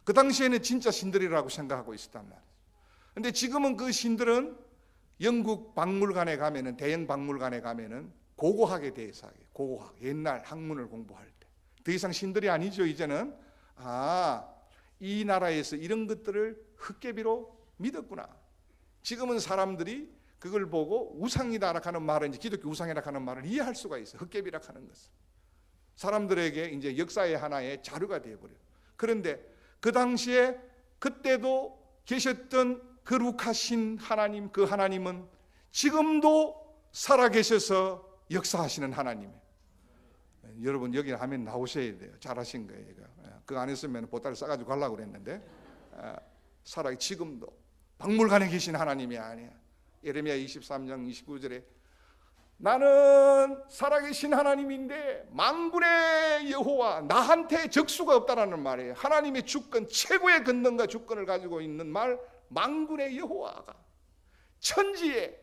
그 당시에는 진짜 신들이라고 생각하고 있었단 말이에요. 근데 지금은 그 신들은 영국 박물관에 가면은 대형 박물관에 가면은 고고학에 대해서 하게 고고학 옛날 학문을 공부할 때 더 이상 신들이 아니죠. 이제는 이 나라에서 이런 것들을 흑개비로 믿었구나. 지금은 사람들이 그걸 보고 우상이다라 하는 말은 이제 기독교 우상이라 하는 말을 이해할 수가 있어요. 흑개비라 하는 것은 사람들에게 이제 역사의 하나의 자료가 되어버려요. 그런데 그 당시에 그때도 계셨던 거룩하신 하나님, 그 하나님은 지금도 살아계셔서 역사하시는 하나님이에요. 여러분 여기 하면 나오셔야 돼요. 잘하신 거예요. 그거 안 했으면 보따리 싸가지고 가려고 그랬는데 지금도 박물관에 계신 하나님이 아니야. 예레미야 23장 29절에 나는 살아계신 하나님인데 만군의 여호와 나한테 적수가 없다라는 말이에요. 하나님의 주권 최고의 권능과 주권을 가지고 있는 말 만군의 여호와가 천지에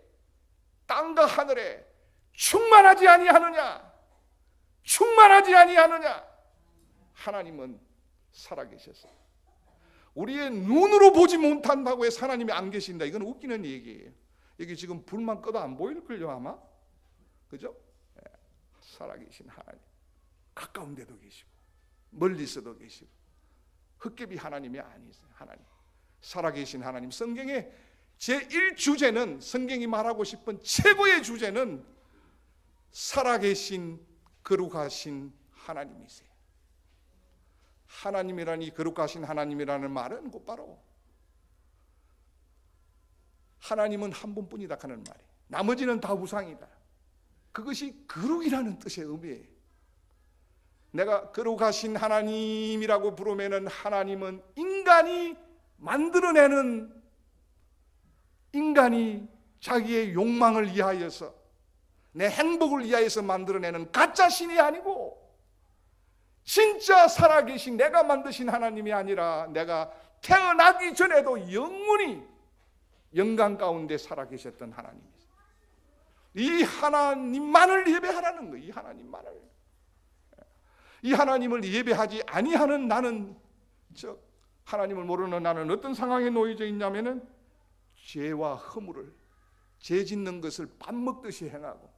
땅과 하늘에 충만하지 아니하느냐. 하나님은 살아계셔서 우리의 눈으로 보지 못한다고 해서 하나님이 안 계신다. 이건 웃기는 얘기예요. 여기 지금 불만 꺼도 안 보일걸요 아마. 그죠? 살아계신 하나님 가까운 데도 계시고 멀리서도 계시고 흑개비 하나님이 아니세요. 하나님 살아계신 하나님. 성경의 제1주제는 성경이 말하고 싶은 최고의 주제는 살아계신 거룩하신 하나님이세요. 하나님이라니 거룩하신 하나님이라는 말은 곧바로 하나님은 한 분뿐이다 하는 말이에요. 나머지는 다 우상이다. 그것이 거룩이라는 뜻의 의미예요. 내가 거룩하신 하나님이라고 부르면은 하나님은 인간이 만들어내는 인간이 자기의 욕망을 위하여서 내 행복을 위하여서 만들어내는 가짜 신이 아니고 진짜 살아계신 내가 만드신 하나님이 아니라 내가 태어나기 전에도 영원히 영광 가운데 살아계셨던 하나님이세요. 이 하나님만을 예배하라는 거예요. 이 하나님을 예배하지 아니하는 나는 하나님을 모르는 나는 어떤 상황에 놓여져 있냐면은 죄와 허물을, 죄 짓는 것을 밥 먹듯이 행하고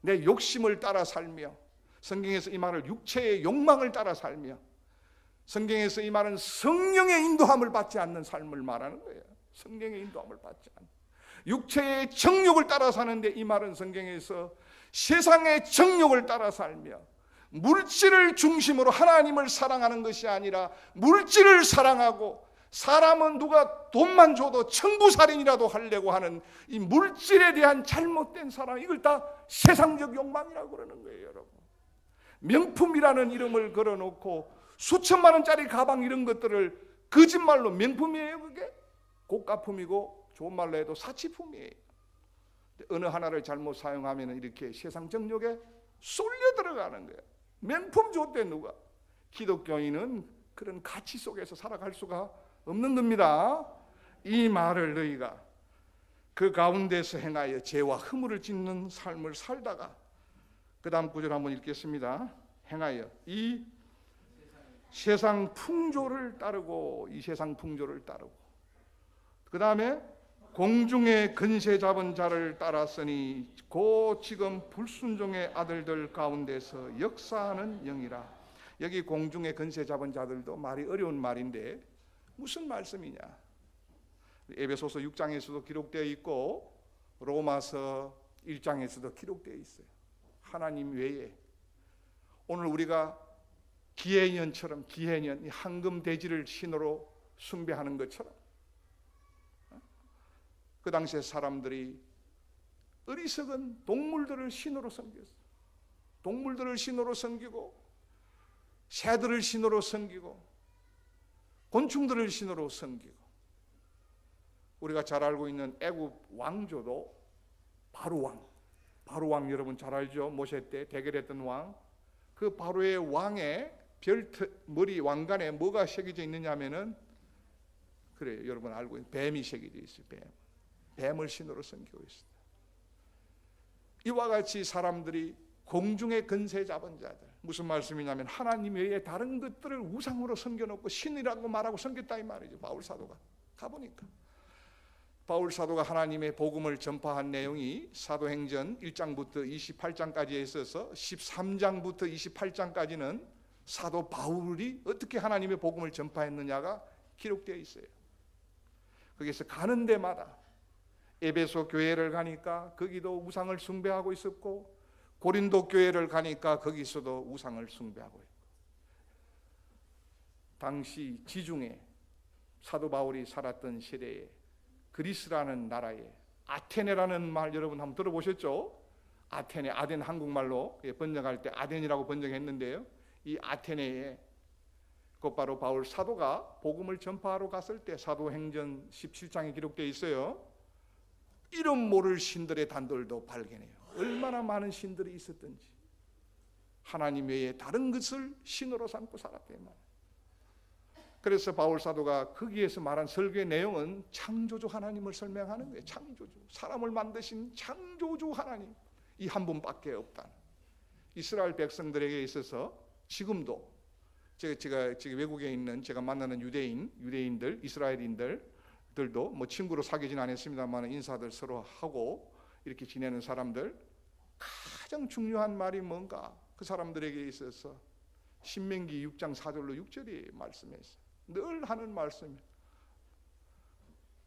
내 욕심을 따라 살며, 성경에서 이 말을 육체의 욕망을 따라 살며, 성경에서 이 말은 성령의 인도함을 받지 않는 삶을 말하는 거예요. 성령의 인도함을 받지 않는, 육체의 정욕을 따라 사는데, 이 말은 성경에서 세상의 정욕을 따라 살며 물질을 중심으로 하나님을 사랑하는 것이 아니라 물질을 사랑하고, 사람은 누가 돈만 줘도 천부살인이라도 하려고 하는 이 물질에 대한 잘못된 사랑, 이걸 다 세상적 욕망이라고 그러는 거예요. 여러분, 명품이라는 이름을 걸어놓고 수천만 원짜리 가방 이런 것들을 거짓말로 명품이에요. 그게 고가품이고 좋은 말로 해도 사치품이에요. 어느 하나를 잘못 사용하면 이렇게 세상 정욕에 쏠려 들어가는 거예요. 명품 줬대 누가. 기독교인은 그런 가치 속에서 살아갈 수가 없는 겁니다. 이 말을 너희가 그 가운데서 행하여 죄와 허물을 짓는 삶을 살다가, 그 다음 구절 한번 읽겠습니다. 행하여 이 세상 풍조를 따르고, 이 세상 풍조를 따르고, 그 다음에 공중의 근세 잡은 자를 따랐으니 곧 지금 불순종의 아들들 가운데서 역사하는 영이라. 여기 공중의 근세 잡은 자들도 말이 어려운 말인데 무슨 말씀이냐? 에베소서 6장에서도 기록되어 있고 로마서 1장에서도 기록되어 있어요. 하나님 외에 오늘 우리가 기해년처럼, 기해년, 황금 돼지를 신으로 숭배하는 것처럼, 그 당시에 사람들이 어리석은 동물들을 신으로 섬겼어요. 동물들을 신으로 섬기고, 새들을 신으로 섬기고, 곤충들을 신으로 섬기고, 우리가 잘 알고 있는 애굽 왕조도 바로왕 여러분 잘 알죠? 모세 때 대결했던 왕. 그 바로의 왕의 머리 왕관에 뭐가 새겨져 있느냐면은, 그래요, 여러분 알고 있는 뱀이 새겨져 있어요. 뱀을 신으로 섬기고 있습니다. 이와 같이 사람들이 공중의 근세 잡은 자들, 무슨 말씀이냐면 하나님 외에 다른 것들을 우상으로 섬겨놓고 신이라고 말하고 섬겼다 이 말이죠. 바울 사도가 가보니까, 바울 사도가 하나님의 복음을 전파한 내용이 사도행전 1장부터 28장까지에 있어서 13장부터 28장까지는 사도 바울이 어떻게 하나님의 복음을 전파했느냐가 기록되어 있어요. 거기서 가는 데마다 에베소 교회를 가니까 거기도 우상을 숭배하고 있었고, 고린도 교회를 가니까 거기서도 우상을 숭배하고 있고, 당시 지중해 사도 바울이 살았던 시대에 그리스라는 나라에 아테네라는 말 여러분 한번 들어보셨죠? 아테네, 아덴 한국말로 번역할 때 아덴이라고 번역했는데요. 이 아테네에 곧바로 바울 사도가 복음을 전파하러 갔을 때 사도행전 17장에 기록되어 있어요. 이름 모를 신들의 단돌도 발견해요. 얼마나 많은 신들이 있었던지. 하나님 외에 다른 것을 신으로 삼고 살았대요. 그래서 바울 사도가 거기에서 말한 설교의 내용은 창조주 하나님을 설명하는 거예요. 창조주, 사람을 만드신 창조주 하나님, 이 한 분밖에 없다는. 이스라엘 백성들에게 있어서 지금도 제가 지금 외국에 있는 제가 만나는 유대인들, 이스라엘인들도 뭐 친구로 사귀진 않았습니다만 인사들 서로 하고 이렇게 지내는 사람들, 가장 중요한 말이 뭔가 그 사람들에게 있어서 신명기 6장 4절로 6절이 말씀했어요. 늘 하는 말씀이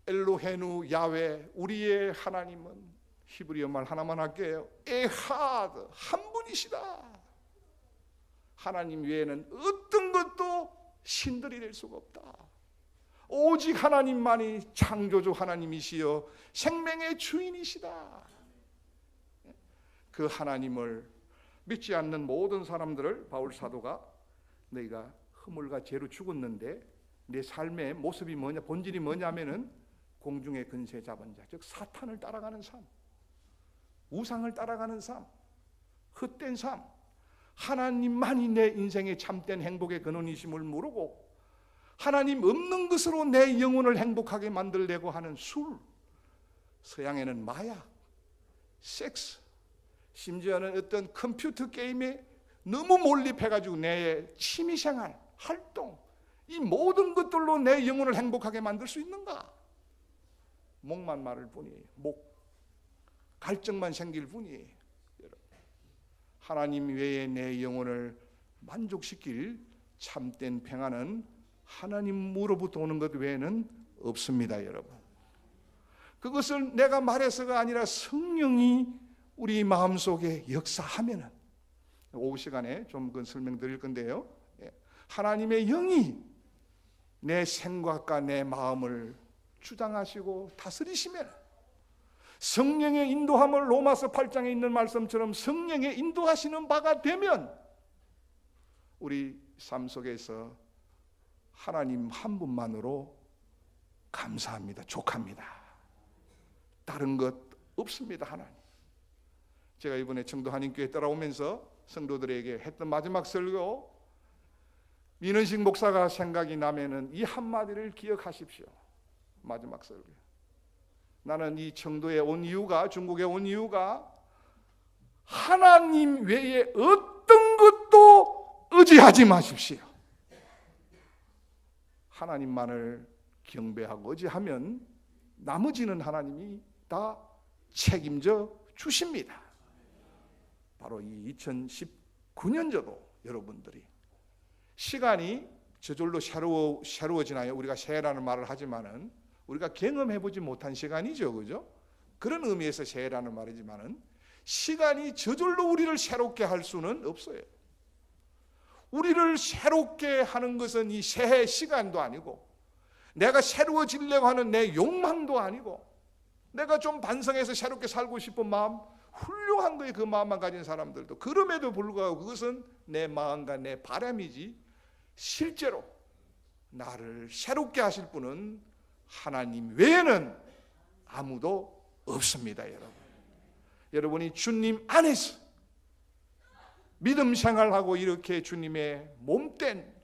엘로헤누 야훼, 우리의 하나님은, 히브리어 말 하나만 할게요, 에하드, 한 분이시다. 하나님 외에는 어떤 것도 신들이 될 수가 없다. 오직 하나님만이 창조주 하나님이시여 생명의 주인이시다. 그 하나님을 믿지 않는 모든 사람들을 바울 사도가, 너희가 허물과 죄로 죽었는데 내 삶의 모습이 뭐냐, 본질이 뭐냐면은 공중의 근세 잡은 자, 즉 사탄을 따라가는 삶, 우상을 따라가는 삶, 헛된 삶, 하나님만이 내 인생의 참된 행복의 근원이심을 모르고 하나님 없는 것으로 내 영혼을 행복하게 만들려고 하는 술, 서양에는 마약, 섹스, 심지어는 어떤 컴퓨터 게임에 너무 몰입해가지고 내 취미생활, 활동, 이 모든 것들로 내 영혼을 행복하게 만들 수 있는가? 목만 마를 뿐이에요. 목. 갈증만 생길 뿐이에요. 여러분. 하나님 외에 내 영혼을 만족시킬 참된 평안은 하나님으로부터 오는 것 외에는 없습니다, 여러분. 그것을 내가 말해서가 아니라 성령이 우리 마음속에 역사하면은, 오후 시간에 좀 그 설명드릴 건데요, 하나님의 영이 내 생각과 내 마음을 주장하시고 다스리시면, 성령의 인도함을 로마서 8장에 있는 말씀처럼 성령의 인도하시는 바가 되면 우리 삶 속에서 하나님 한 분만으로 감사합니다. 족합니다. 다른 것 없습니다. 하나님. 제가 이번에 청도 한인교회 따라오면서 성도들에게 했던 마지막 설교, 민은식 목사가 생각이 나면은 이 한마디를 기억하십시오. 마지막 설교. 나는 이 청도에 온 이유가, 중국에 온 이유가 하나님 외에 어떤 것도 의지하지 마십시오. 하나님만을 경배하고 의지하면 나머지는 하나님이 다 책임져 주십니다. 바로 이 2019년저도 여러분들이 시간이 저절로 새로워지나요? 우리가 새해라는 말을 하지만은 우리가 경험해보지 못한 시간이죠, 그죠? 그런 의미에서 새해라는 말이지만은 시간이 저절로 우리를 새롭게 할 수는 없어요. 우리를 새롭게 하는 것은 이 새해 시간도 아니고, 내가 새로워지려고 하는 내 욕망도 아니고, 내가 좀 반성해서 새롭게 살고 싶은 마음, 훌륭한 거에 그 마음만 가진 사람들도, 그럼에도 불구하고 그것은 내 마음과 내 바람이지, 실제로 나를 새롭게 하실 분은 하나님 외에는 아무도 없습니다. 여러분이 주님 안에서 믿음 생활하고 이렇게 주님의 몸된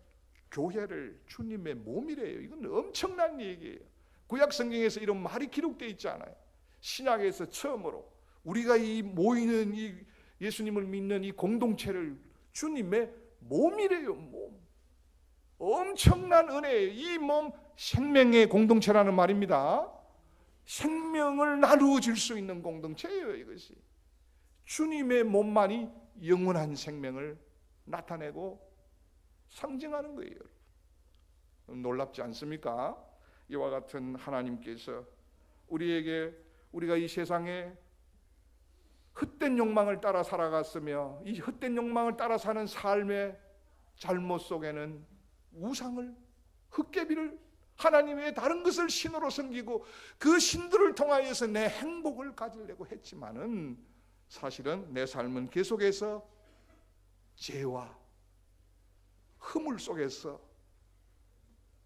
교회를, 주님의 몸이래요. 이건 엄청난 얘기예요. 구약 성경에서 이런 말이 기록되어 있지 않아요. 신약에서 처음으로 우리가 이 모이는 이 예수님을 믿는 이 공동체를 주님의 몸이래요. 몸. 엄청난 은혜예요. 이 몸, 생명의 공동체라는 말입니다. 생명을 나누어 줄 수 있는 공동체예요. 이것이 주님의 몸만이 영원한 생명을 나타내고 상징하는 거예요. 놀랍지 않습니까? 이와 같은 하나님께서 우리에게, 우리가 이 세상에 헛된 욕망을 따라 살아갔으며 이 헛된 욕망을 따라 사는 삶의 잘못 속에는 우상을, 헛개비를, 하나님 외에 다른 것을 신으로 섬기고 그 신들을 통하여서 내 행복을 가지려고 했지만은 사실은 내 삶은 계속해서 죄와 허물 속에서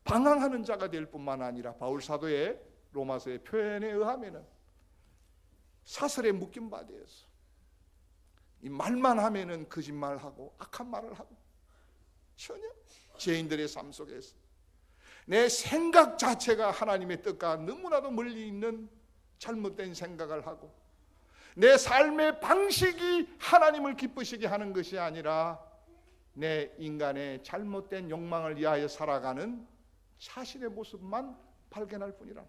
방황하는 자가 될 뿐만 아니라 바울 사도의 로마서의 표현에 의하면은 사슬에 묶인 바 되어서 이 말만 하면은 거짓말하고 악한 말을 하고 전혀 죄인들의 삶 속에서 내 생각 자체가 하나님의 뜻과 너무나도 멀리 있는 잘못된 생각을 하고 내 삶의 방식이 하나님을 기쁘시게 하는 것이 아니라 내 인간의 잘못된 욕망을 위하여 살아가는 자신의 모습만 발견할 뿐이라.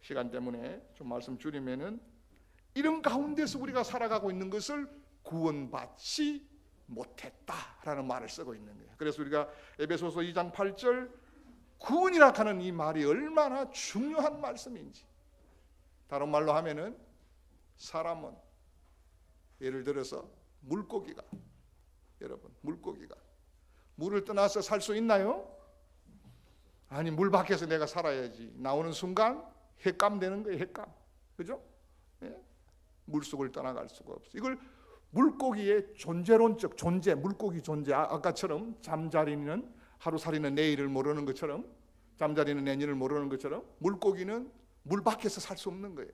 시간 때문에 좀 말씀 줄이면은 이런 가운데서 우리가 살아가고 있는 것을 구원받지 못했다라는 말을 쓰고 있는 거예요. 그래서 우리가 에베소서 2장 8절 구원이라 하는 이 말이 얼마나 중요한 말씀인지, 다른 말로 하면은 사람은 예를 들어서 물고기가, 여러분 물고기가 물을 떠나서 살 수 있나요? 아니, 물 밖에서 내가 살아야지. 나오는 순간 횟감 되는 거예요. 횟감, 그죠? 예? 물속을 떠나갈 수가 없어. 이걸 물고기의 존재론적 존재, 물고기 존재, 아까처럼 잠자리는 하루살이는 내일을 모르는 것처럼, 잠자리는 내일을 모르는 것처럼 물고기는 물 밖에서 살 수 없는 거예요.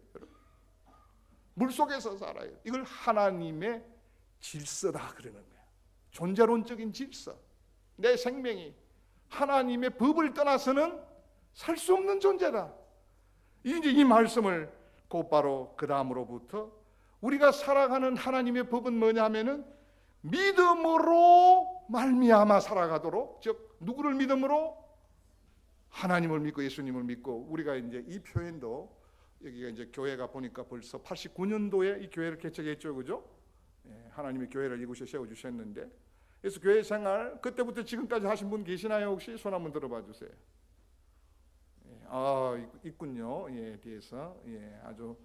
물 속에서 살아요. 이걸 하나님의 질서다 그러는 거예요. 존재론적인 질서. 내 생명이 하나님의 법을 떠나서는 살 수 없는 존재다. 이제 이 말씀을 곧바로 그 다음으로부터 우리가 살아가는 하나님의 법은 뭐냐면은 믿음으로 말미암아 살아가도록, 즉 누구를 믿음으로? 하나님을 믿고 예수님을 믿고. 우리가 이제 이 표현도 여기가 이제 교회가 보니까 벌써 89년도에 이 교회를 개척했죠, 그죠? 하나님이 교회를 이곳에 세워 주셨는데, 그래서 교회 생활 그때부터 지금까지 하신 분 계시나요? 혹시 손 한번 들어봐 주세요. 있군요. 뒤에서 아주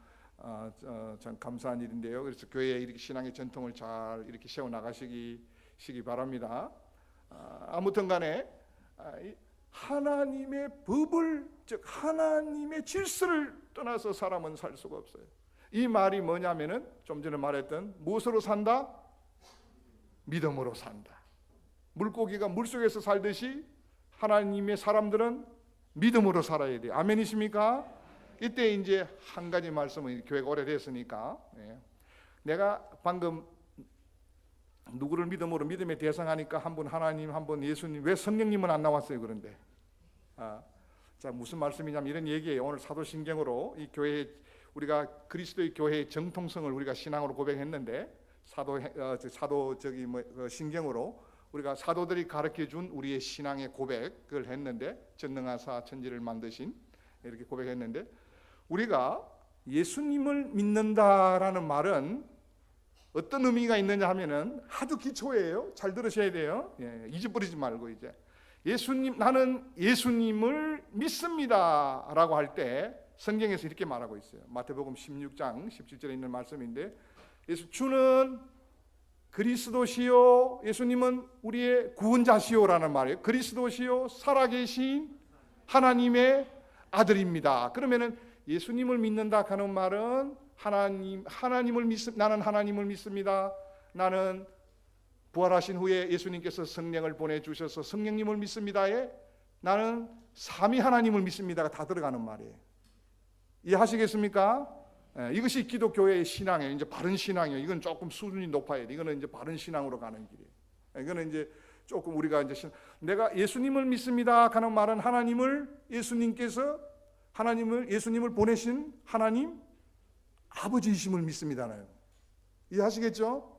참 감사한 일인데요. 그래서 교회에 이렇게 신앙의 전통을 잘 이렇게 세워 나가시기 바랍니다. 아무튼간에 하나님의 법을, 즉 하나님의 질서를 떠나서 사람은 살 수가 없어요. 이 말이 뭐냐면은 좀 전에 말했던 무엇으로 산다? 믿음으로 산다. 물고기가 물속에서 살듯이 하나님의 사람들은 믿음으로 살아야 돼요. 아멘이십니까? 이때 이제 한 가지 말씀은, 교회가 오래됐으니까 내가 방금 누구를 믿음으로, 믿음의 대상하니까 한 분 하나님, 한 분 예수님, 왜 성령님은 안 나왔어요? 그런데 자, 무슨 말씀이냐면 이런 얘기예요. 오늘 사도신경으로 이 교회, 우리가 그리스도의 교회의 정통성을 우리가 신앙으로 고백했는데, 신경으로 우리가 사도들이 가르쳐준 우리의 신앙의 고백을 했는데, 전능하사 천지를 만드신, 이렇게 고백했는데, 우리가 예수님을 믿는다라는 말은 어떤 의미가 있느냐 하면은 아주 기초예요. 잘 들으셔야 돼요. 잊어버리지 말고. 이제 나는 예수님을 믿습니다 라고 할 때 성경에서 이렇게 말하고 있어요. 마태복음 16장 17절에 있는 말씀인데, 주는 그리스도시요, 예수님은 우리의 구원자시요 라는 말이에요. 그리스도시요, 살아계신 하나님의 아들입니다. 그러면은 예수님을 믿는다 하는 말은 나는 하나님을 믿습니다. 나는 부활하신 후에 예수님께서 성령을 보내주셔서 성령님을 믿습니다에 나는 삼위 하나님을 믿습니다가 다 들어가는 말이에요. 이해하시겠습니까? 이것이 기독교의 신앙이에요. 이제 바른 신앙이에요. 이건 조금 수준이 높아야 돼. 이거는 이제 바른 신앙으로 가는 길이에요. 이거는 이제 조금 우리가 이제 내가 예수님을 믿습니다 하는 말은 예수님을 보내신 하나님 아버지이심을 믿습니다는. 이해하시겠죠?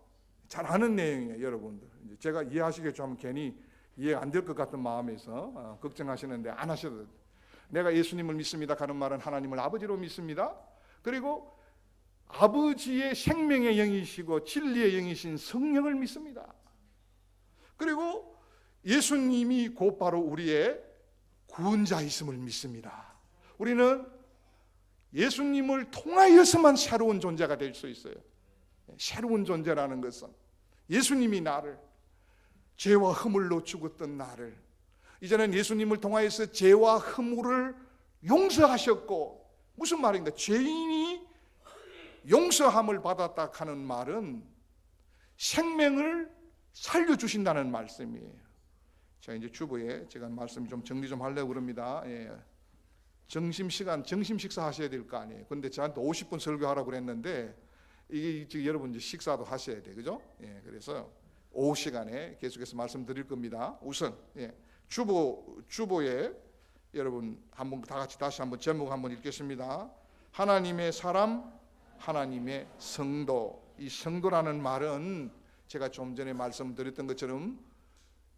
잘 아는 내용이에요, 여러분들. 이제 제가 이해하시겠죠 하면 괜히 이해 안 될 것 같은 마음에서 걱정하시는데 안 하셔도 돼요. 내가 예수님을 믿습니다 하는 말은 하나님을 아버지로 믿습니다. 그리고 아버지의 생명의 영이시고 진리의 영이신 성령을 믿습니다. 그리고 예수님이 곧바로 우리의 구원자이심을 믿습니다. 우리는 예수님을 통하여서만 새로운 존재가 될 수 있어요. 새로운 존재라는 것은 예수님이 나를, 죄와 허물로 죽었던 나를, 이제는 예수님을 통하여서 죄와 허물을 용서하셨고, 무슨 말인가? 죄인이 용서함을 받았다 하는 말은 생명을 살려주신다는 말씀이에요. 자, 이제 주부에 제가 말씀 좀 정리 좀 하려고 그럽니다. 점심 식사 하셔야 될 거 아니에요. 근데 저한테 50분 설교하라고 그랬는데, 이게 지금 여러분 이제 식사도 하셔야 돼, 그죠? 그래서 오후 시간에 계속해서 말씀드릴 겁니다. 우선 주보에 여러분 한번 다 같이 다시 한번 제목 한번 읽겠습니다. 하나님의 사람, 하나님의 성도. 이 성도라는 말은 제가 좀 전에 말씀드렸던 것처럼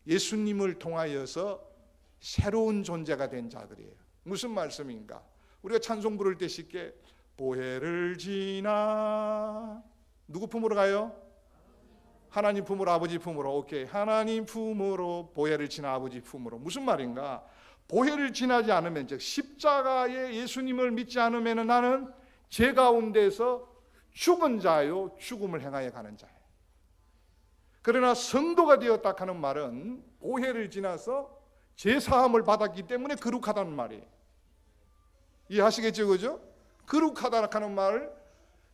예수님을 통하여서 새로운 존재가 된 자들이에요. 무슨 말씀인가? 우리가 찬송 부를 때 쉽게 보혜를 지나 누구 품으로 가요? 하나님 품으로, 아버지 품으로. 오케이. 하나님 품으로 보혜를 지나 아버지 품으로. 무슨 말인가? 보혜를 지나지 않으면, 즉 십자가의 예수님을 믿지 않으면 나는 죄 가운데서 죽은 자요, 죽음을 행하여 가는 자예요. 그러나 성도가 되었다 하는 말은 보혜를 지나서 죄 사함을 받았기 때문에 거룩하다는 말이에요. 이해하시겠죠, 그죠? 거룩하다 하는 말,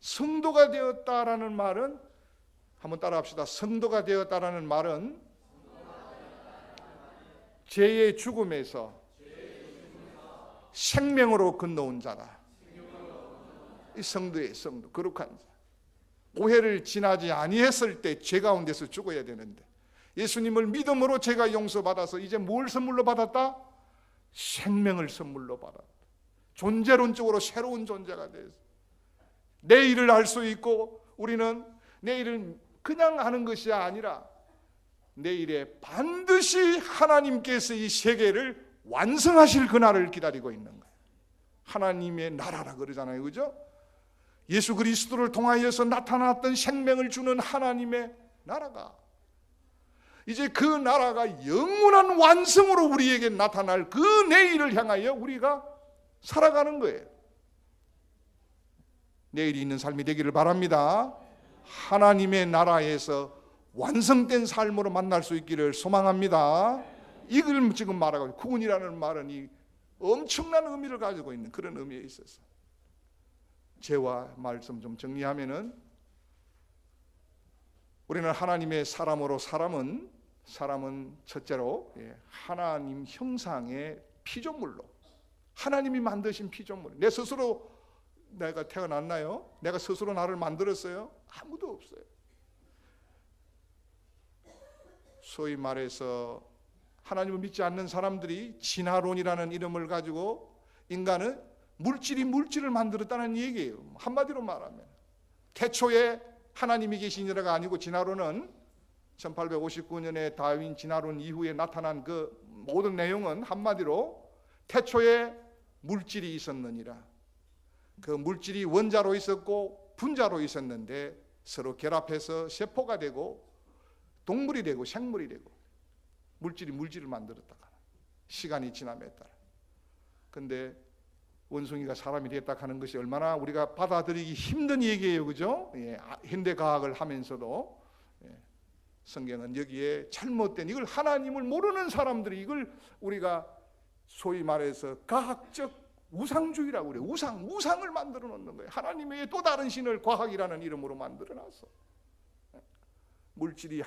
성도가 되었다라는 말은, 한번 따라합시다. 성도가 되었다라는 말은 죄의 죽음에서 생명으로 건너온 자다. 이 성도의 성도, 거룩한 자. 보혜를 지나지 아니했을 때 죄 가운데서 죽어야 되는데, 예수님을 믿음으로 죄가 용서받아서 이제 뭘 선물로 받았다? 생명을 선물로 받았다. 존재론적으로 새로운 존재가 돼서 내일을 알 수 있고, 우리는 내일을 그냥 하는 것이 아니라 내일에 반드시 하나님께서 이 세계를 완성하실 그날을 기다리고 있는 거예요. 하나님의 나라라 그러잖아요, 그죠? 예수 그리스도를 통하여서 나타났던 생명을 주는 하나님의 나라가 이제 그 나라가 영원한 완성으로 우리에게 나타날 그 내일을 향하여 우리가 살아가는 거예요. 내일이 있는 삶이 되기를 바랍니다. 하나님의 나라에서 완성된 삶으로 만날 수 있기를 소망합니다. 이걸 지금 말하고 구원이라는 말은 이 엄청난 의미를 가지고 있는 그런 의미에 있어서 제와 말씀 좀 정리하면은 우리는 하나님의 사람으로 사람은 첫째로 하나님 형상의 피조물로 하나님이 만드신 피조물. 내 스스로 내가 태어났나요? 내가 스스로 나를 만들었어요? 아무도 없어요. 소위 말해서 하나님을 믿지 않는 사람들이 진화론이라는 이름을 가지고 인간은 물질이 물질을 만들었다는 얘기예요. 한마디로 말하면 태초에 하나님이 계시니라가 아니고 진화론은 1859년에 다윈 진화론 이후에 나타난 그 모든 내용은 한마디로 태초에 물질이 있었느니라. 그 물질이 원자로 있었고 분자로 있었는데 서로 결합해서 세포가 되고 동물이 되고 생물이 되고 물질이 물질을 만들었다가 시간이 지남에 따라. 근데 원숭이가 사람이 됐다 하는 것이 얼마나 우리가 받아들이기 힘든 얘기예요, 그죠? 현대 과학을 하면서도 성경은 여기에 잘못된 이걸 하나님을 모르는 사람들이 이걸 우리가 소위 말해서 과학적 우상주의라고 그래요. 우상을 만들어 놓는 거예요. 하나님의 또 다른 신을 과학이라는 이름으로 만들어 놨어. 물질이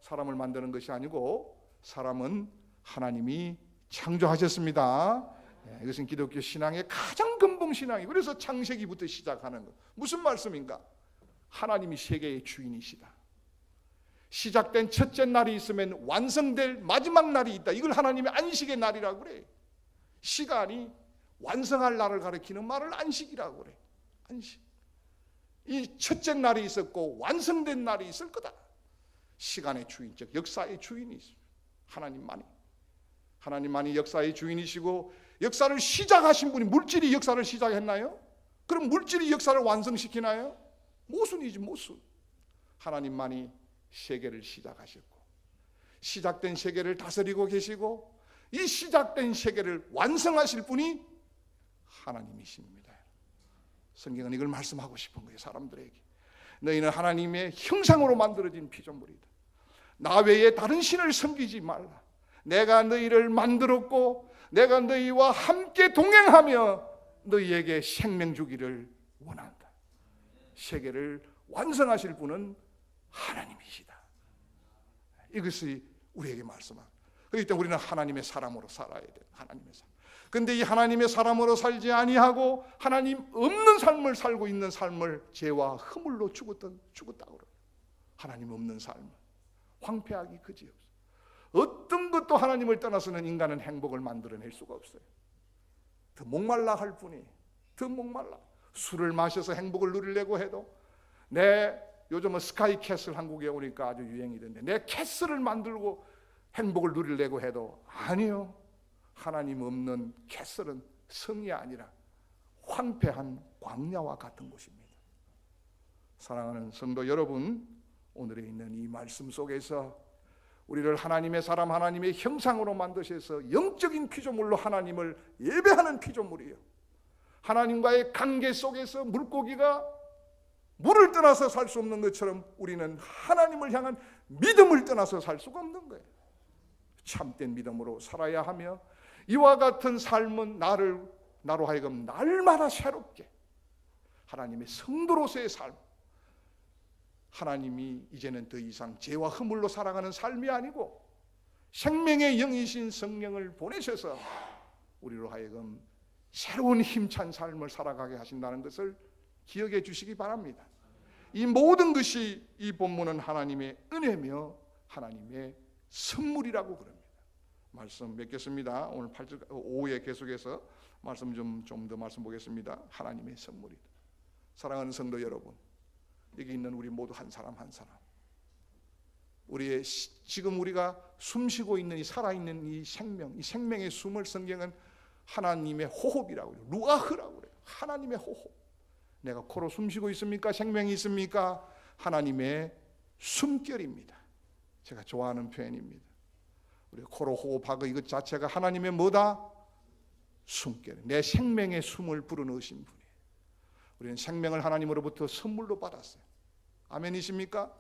사람을 만드는 것이 아니고 사람은 하나님이 창조하셨습니다. 이것은 기독교 신앙의 가장 근본 신앙이에요. 그래서 창세기부터 시작하는 것. 무슨 말씀인가? 하나님이 세계의 주인이시다. 시작된 첫째 날이 있으면 완성될 마지막 날이 있다. 이걸 하나님의 안식의 날이라고 그래. 시간이 완성할 날을 가리키는 말을 안식이라고 그래. 안식. 이 첫째 날이 있었고 완성된 날이 있을 거다. 시간의 주인, 즉 역사의 주인이 있습니다. 하나님만이 역사의 주인이시고 역사를 시작하신 분이 물질이 역사를 시작했나요? 그럼 물질이 역사를 완성시키나요? 모순이지 모순. 하나님만이 세계를 시작하셨고 시작된 세계를 다스리고 계시고 이 시작된 세계를 완성하실 분이 하나님이십니다. 성경은 이걸 말씀하고 싶은 거예요. 사람들에게 너희는 하나님의 형상으로 만들어진 피조물이다. 나 외에 다른 신을 섬기지 말라. 내가 너희를 만들었고 내가 너희와 함께 동행하며 너희에게 생명 주기를 원한다. 세계를 완성하실 분은 하나님이시다. 이것이 우리에게 말씀합니다. 그렇기 때문에 우리는 하나님의 사람으로 살아야 돼요. 하나님의 사람. 근데 이 하나님의 사람으로 살지 아니하고 하나님 없는 삶을 살고 있는 삶을 죄와 허물로 죽었다고 그래요. 하나님 없는 삶, 황폐하기 그지없어. 어떤 것도 하나님을 떠나서는 인간은 행복을 만들어낼 수가 없어요. 더 목말라 할 뿐이 더 목말라. 술을 마셔서 행복을 누리려고 해도 요즘은 스카이캐슬 한국에 오니까 아주 유행이 됐는데 내 캐슬을 만들고 행복을 누리려고 해도 아니요. 하나님 없는 캐슬은 성이 아니라 황폐한 광야와 같은 곳입니다. 사랑하는 성도 여러분, 오늘에 있는 이 말씀 속에서 우리를 하나님의 사람, 하나님의 형상으로 만드셔서 영적인 피조물로 하나님을 예배하는 피조물이에요. 하나님과의 관계 속에서 물고기가 물을 떠나서 살 수 없는 것처럼 우리는 하나님을 향한 믿음을 떠나서 살 수가 없는 거예요. 참된 믿음으로 살아야 하며 이와 같은 삶은 나로 하여금 날마다 새롭게 하나님의 성도로서의 삶, 하나님이 이제는 더 이상 죄와 허물로 살아가는 삶이 아니고 생명의 영이신 성령을 보내셔서 우리로 하여금 새로운 힘찬 삶을 살아가게 하신다는 것을 기억해 주시기 바랍니다. 이 모든 것이 이 본문은 하나님의 은혜며 하나님의 선물이라고 그럽니다. 말씀 맺겠습니다. 오늘 8절 오후에 계속해서 말씀 좀 더 말씀 보겠습니다. 하나님의 선물이다. 사랑하는 성도 여러분, 여기 있는 우리 모두 한 사람 한 사람 우리의 지금 우리가 숨쉬고 있는 이 살아있는 이 생명, 이 생명의 숨을 성경은 하나님의 호흡이라고 그래요. 루아흐라고 그래요. 하나님의 호흡. 내가 코로 숨쉬고 있습니까? 생명이 있습니까? 하나님의 숨결입니다. 제가 좋아하는 표현입니다. 우리 코로 호흡하고 이것 자체가 하나님의 뭐다? 숨결. 내 생명의 숨을 불어넣으신 분이에요. 우리는 생명을 하나님으로부터 선물로 받았어요. 아멘이십니까?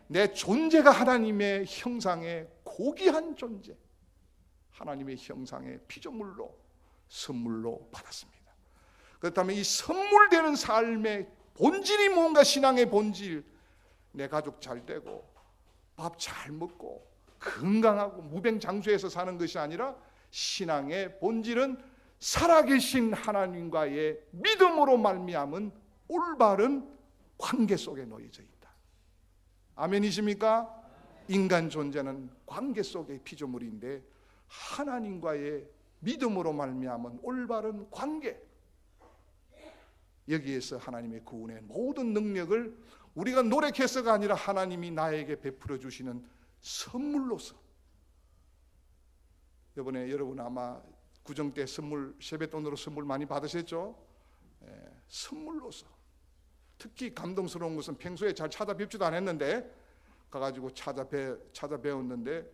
내 존재가 하나님의 형상의 고귀한 존재, 하나님의 형상의 피조물로 선물로 받았습니다. 그렇다면 이 선물되는 삶의 본질이 뭔가? 신앙의 본질, 내 가족 잘 되고 밥 잘 먹고 건강하고 무병장수해서 사는 것이 아니라 신앙의 본질은 살아계신 하나님과의 믿음으로 말미암은 올바른 관계 속에 놓여져 있다. 아멘이십니까? 인간 존재는 관계 속의 피조물인데 하나님과의 믿음으로 말미암은 올바른 관계, 여기에서 하나님의 구원의 모든 능력을 우리가 노력해서가 아니라 하나님이 나에게 베풀어 주시는 선물로서. 이번에 여러분 아마 구정 때 선물, 세뱃돈으로 선물 많이 받으셨죠? 선물로서. 특히 감동스러운 것은 평소에 잘 찾아뵙지도 않았는데 가가지고 찾아배웠는데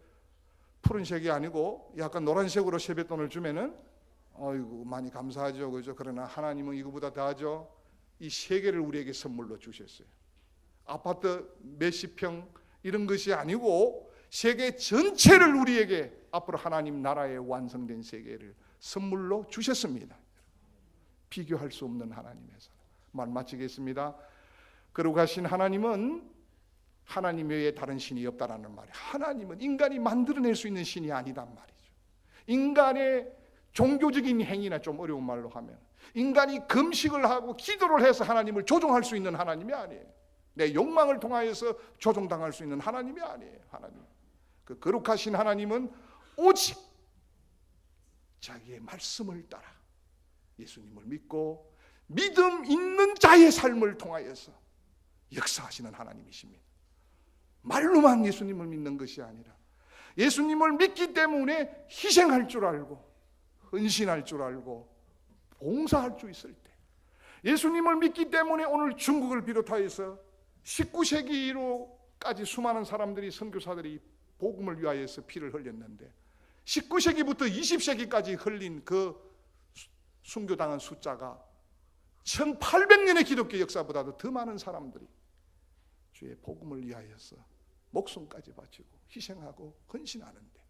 푸른색이 아니고 약간 노란색으로 세뱃돈을 주면은 어이구 많이 감사하죠, 그죠? 그러나 하나님은 이거보다 더하죠. 이 세계를 우리에게 선물로 주셨어요. 아파트 몇십 평 이런 것이 아니고 세계 전체를 우리에게 앞으로 하나님 나라의 완성된 세계를 선물로 주셨습니다. 비교할 수 없는 하나님에서. 말 마치겠습니다. 그러고 가신 하나님은 하나님 외에 다른 신이 없다라는 말이에요. 하나님은 인간이 만들어낼 수 있는 신이 아니단 말이죠. 인간의 종교적인 행위나, 좀 어려운 말로 하면 인간이 금식을 하고 기도를 해서 하나님을 조종할 수 있는 하나님이 아니에요. 내 욕망을 통하여서 조종당할 수 있는 하나님이 아니에요. 하나님, 그 거룩하신 하나님은 오직 자기의 말씀을 따라 예수님을 믿고 믿음 있는 자의 삶을 통하여서 역사하시는 하나님이십니다. 말로만 예수님을 믿는 것이 아니라 예수님을 믿기 때문에 희생할 줄 알고 헌신할 줄 알고 봉사할 줄 있을 때, 예수님을 믿기 때문에 오늘 중국을 비롯하여서 19세기로까지 수많은 사람들이, 선교사들이 복음을 위하여서 피를 흘렸는데 19세기부터 20세기까지 흘린 그 순교당한 숫자가 1800년의 기독교 역사보다도 더 많은 사람들이 주의 복음을 위하여서 목숨까지 바치고 희생하고 헌신하는데,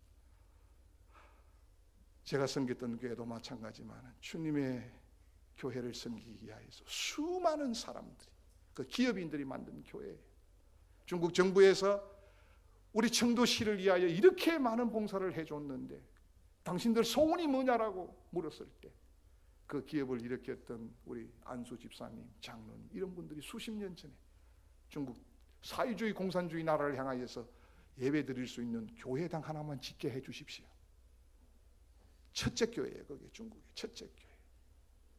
제가 섬겼던 교회도 마찬가지지만 주님의 교회를 섬기기 위하여서 수많은 사람들이, 그 기업인들이 만든 교회, 중국 정부에서 우리 청도시를 위하여 이렇게 많은 봉사를 해줬는데 당신들 소원이 뭐냐라고 물었을 때 그 기업을 일으켰던 우리 안수 집사님, 장로님, 이런 분들이 수십 년 전에 중국 사회주의 공산주의 나라를 향하여서 예배 드릴 수 있는 교회당 하나만 짓게 해 주십시오. 첫째 교회예요. 그게 중국의 첫째 교회.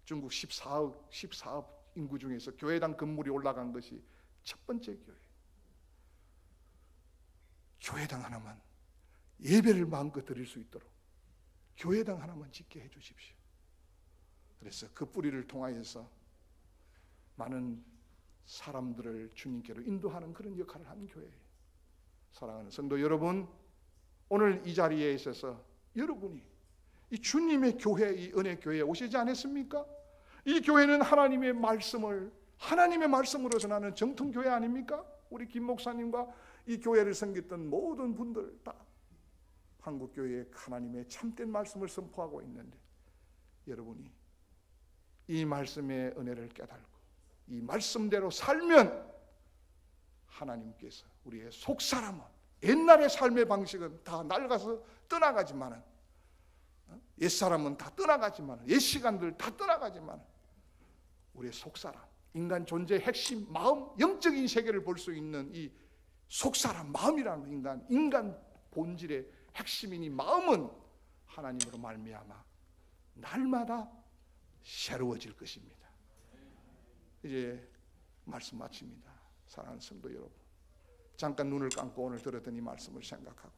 중국 14억 인구 중에서 교회당 건물이 올라간 것이 첫 번째 교회. 교회당 하나만, 예배를 마음껏 드릴 수 있도록 교회당 하나만 짓게 해 주십시오. 그래서 그 뿌리를 통하여서 많은 사람들을 주님께로 인도하는 그런 역할을 하는 교회예요. 사랑하는 성도 여러분, 오늘 이 자리에 있어서 여러분이 이 주님의 교회, 이 은혜 교회에 오시지 않았습니까? 이 교회는 하나님의 말씀으로 전하는 정통 교회 아닙니까? 우리 김 목사님과 이 교회를 섬겼던 모든 분들 다 한국 교회에 하나님의 참된 말씀을 선포하고 있는데, 여러분이 이 말씀의 은혜를 깨달고 이 말씀대로 살면 하나님께서 우리의 속사람은, 옛날의 삶의 방식은 다 낡아서 떠나가지만은, 옛사람은 다 떠나가지만, 옛 시간들 다 떠나가지만 우리의 속사람, 인간 존재의 핵심 마음, 영적인 세계를 볼 수 있는 이 속사람, 마음이라는 인간 본질의 핵심인 이 마음은 하나님으로 말미암아 날마다 새로워질 것입니다. 이제 말씀 마칩니다. 사랑하는 성도 여러분, 잠깐 눈을 감고 오늘 들었던 이 말씀을 생각하고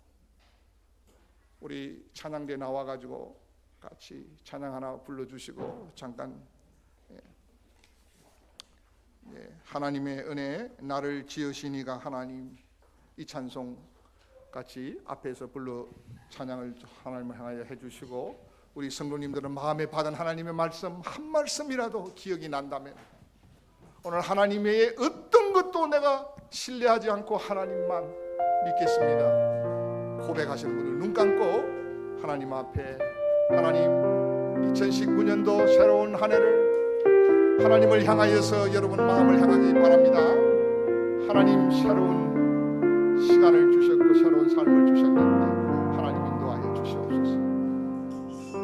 우리 찬양대 나와가지고 같이 찬양 하나 불러주시고 잠깐 하나님의 은혜 나를 지으시니가 하나님 이 찬송 같이 앞에서 불러 찬양을 하나님을 향하여 해주시고 우리 성도님들은 마음에 받은 하나님의 말씀 한 말씀이라도 기억이 난다면 오늘 하나님의 어떤 것도 내가 신뢰하지 않고 하나님만 믿겠습니다 고백하시는 분들 눈 감고 하나님 앞에 하나님 2019년도 새로운 한 해를 하나님을 향하여서 여러분 마음을 향하기 바랍니다. 하나님 새로운 시간을 주셨고 새로운 삶을 주셨는데 하나님 인도하여 주시옵소서.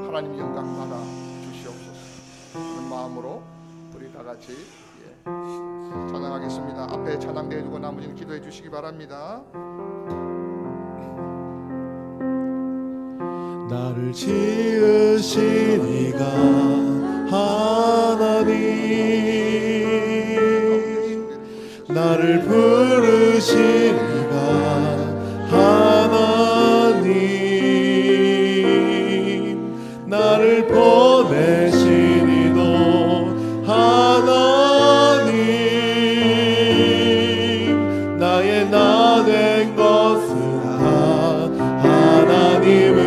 하나님 영광 받아 주시옵소서. 그런 마음으로 우리 다 같이 찬양하겠습니다. 앞에 찬양대 해주고 나머지는 기도해 주시기 바랍니다. 나를 지으신 이가 하나님 나를 부르신 이가 하나님 나를 보내신 이도 하나님 나의 나 된 것은 하나님을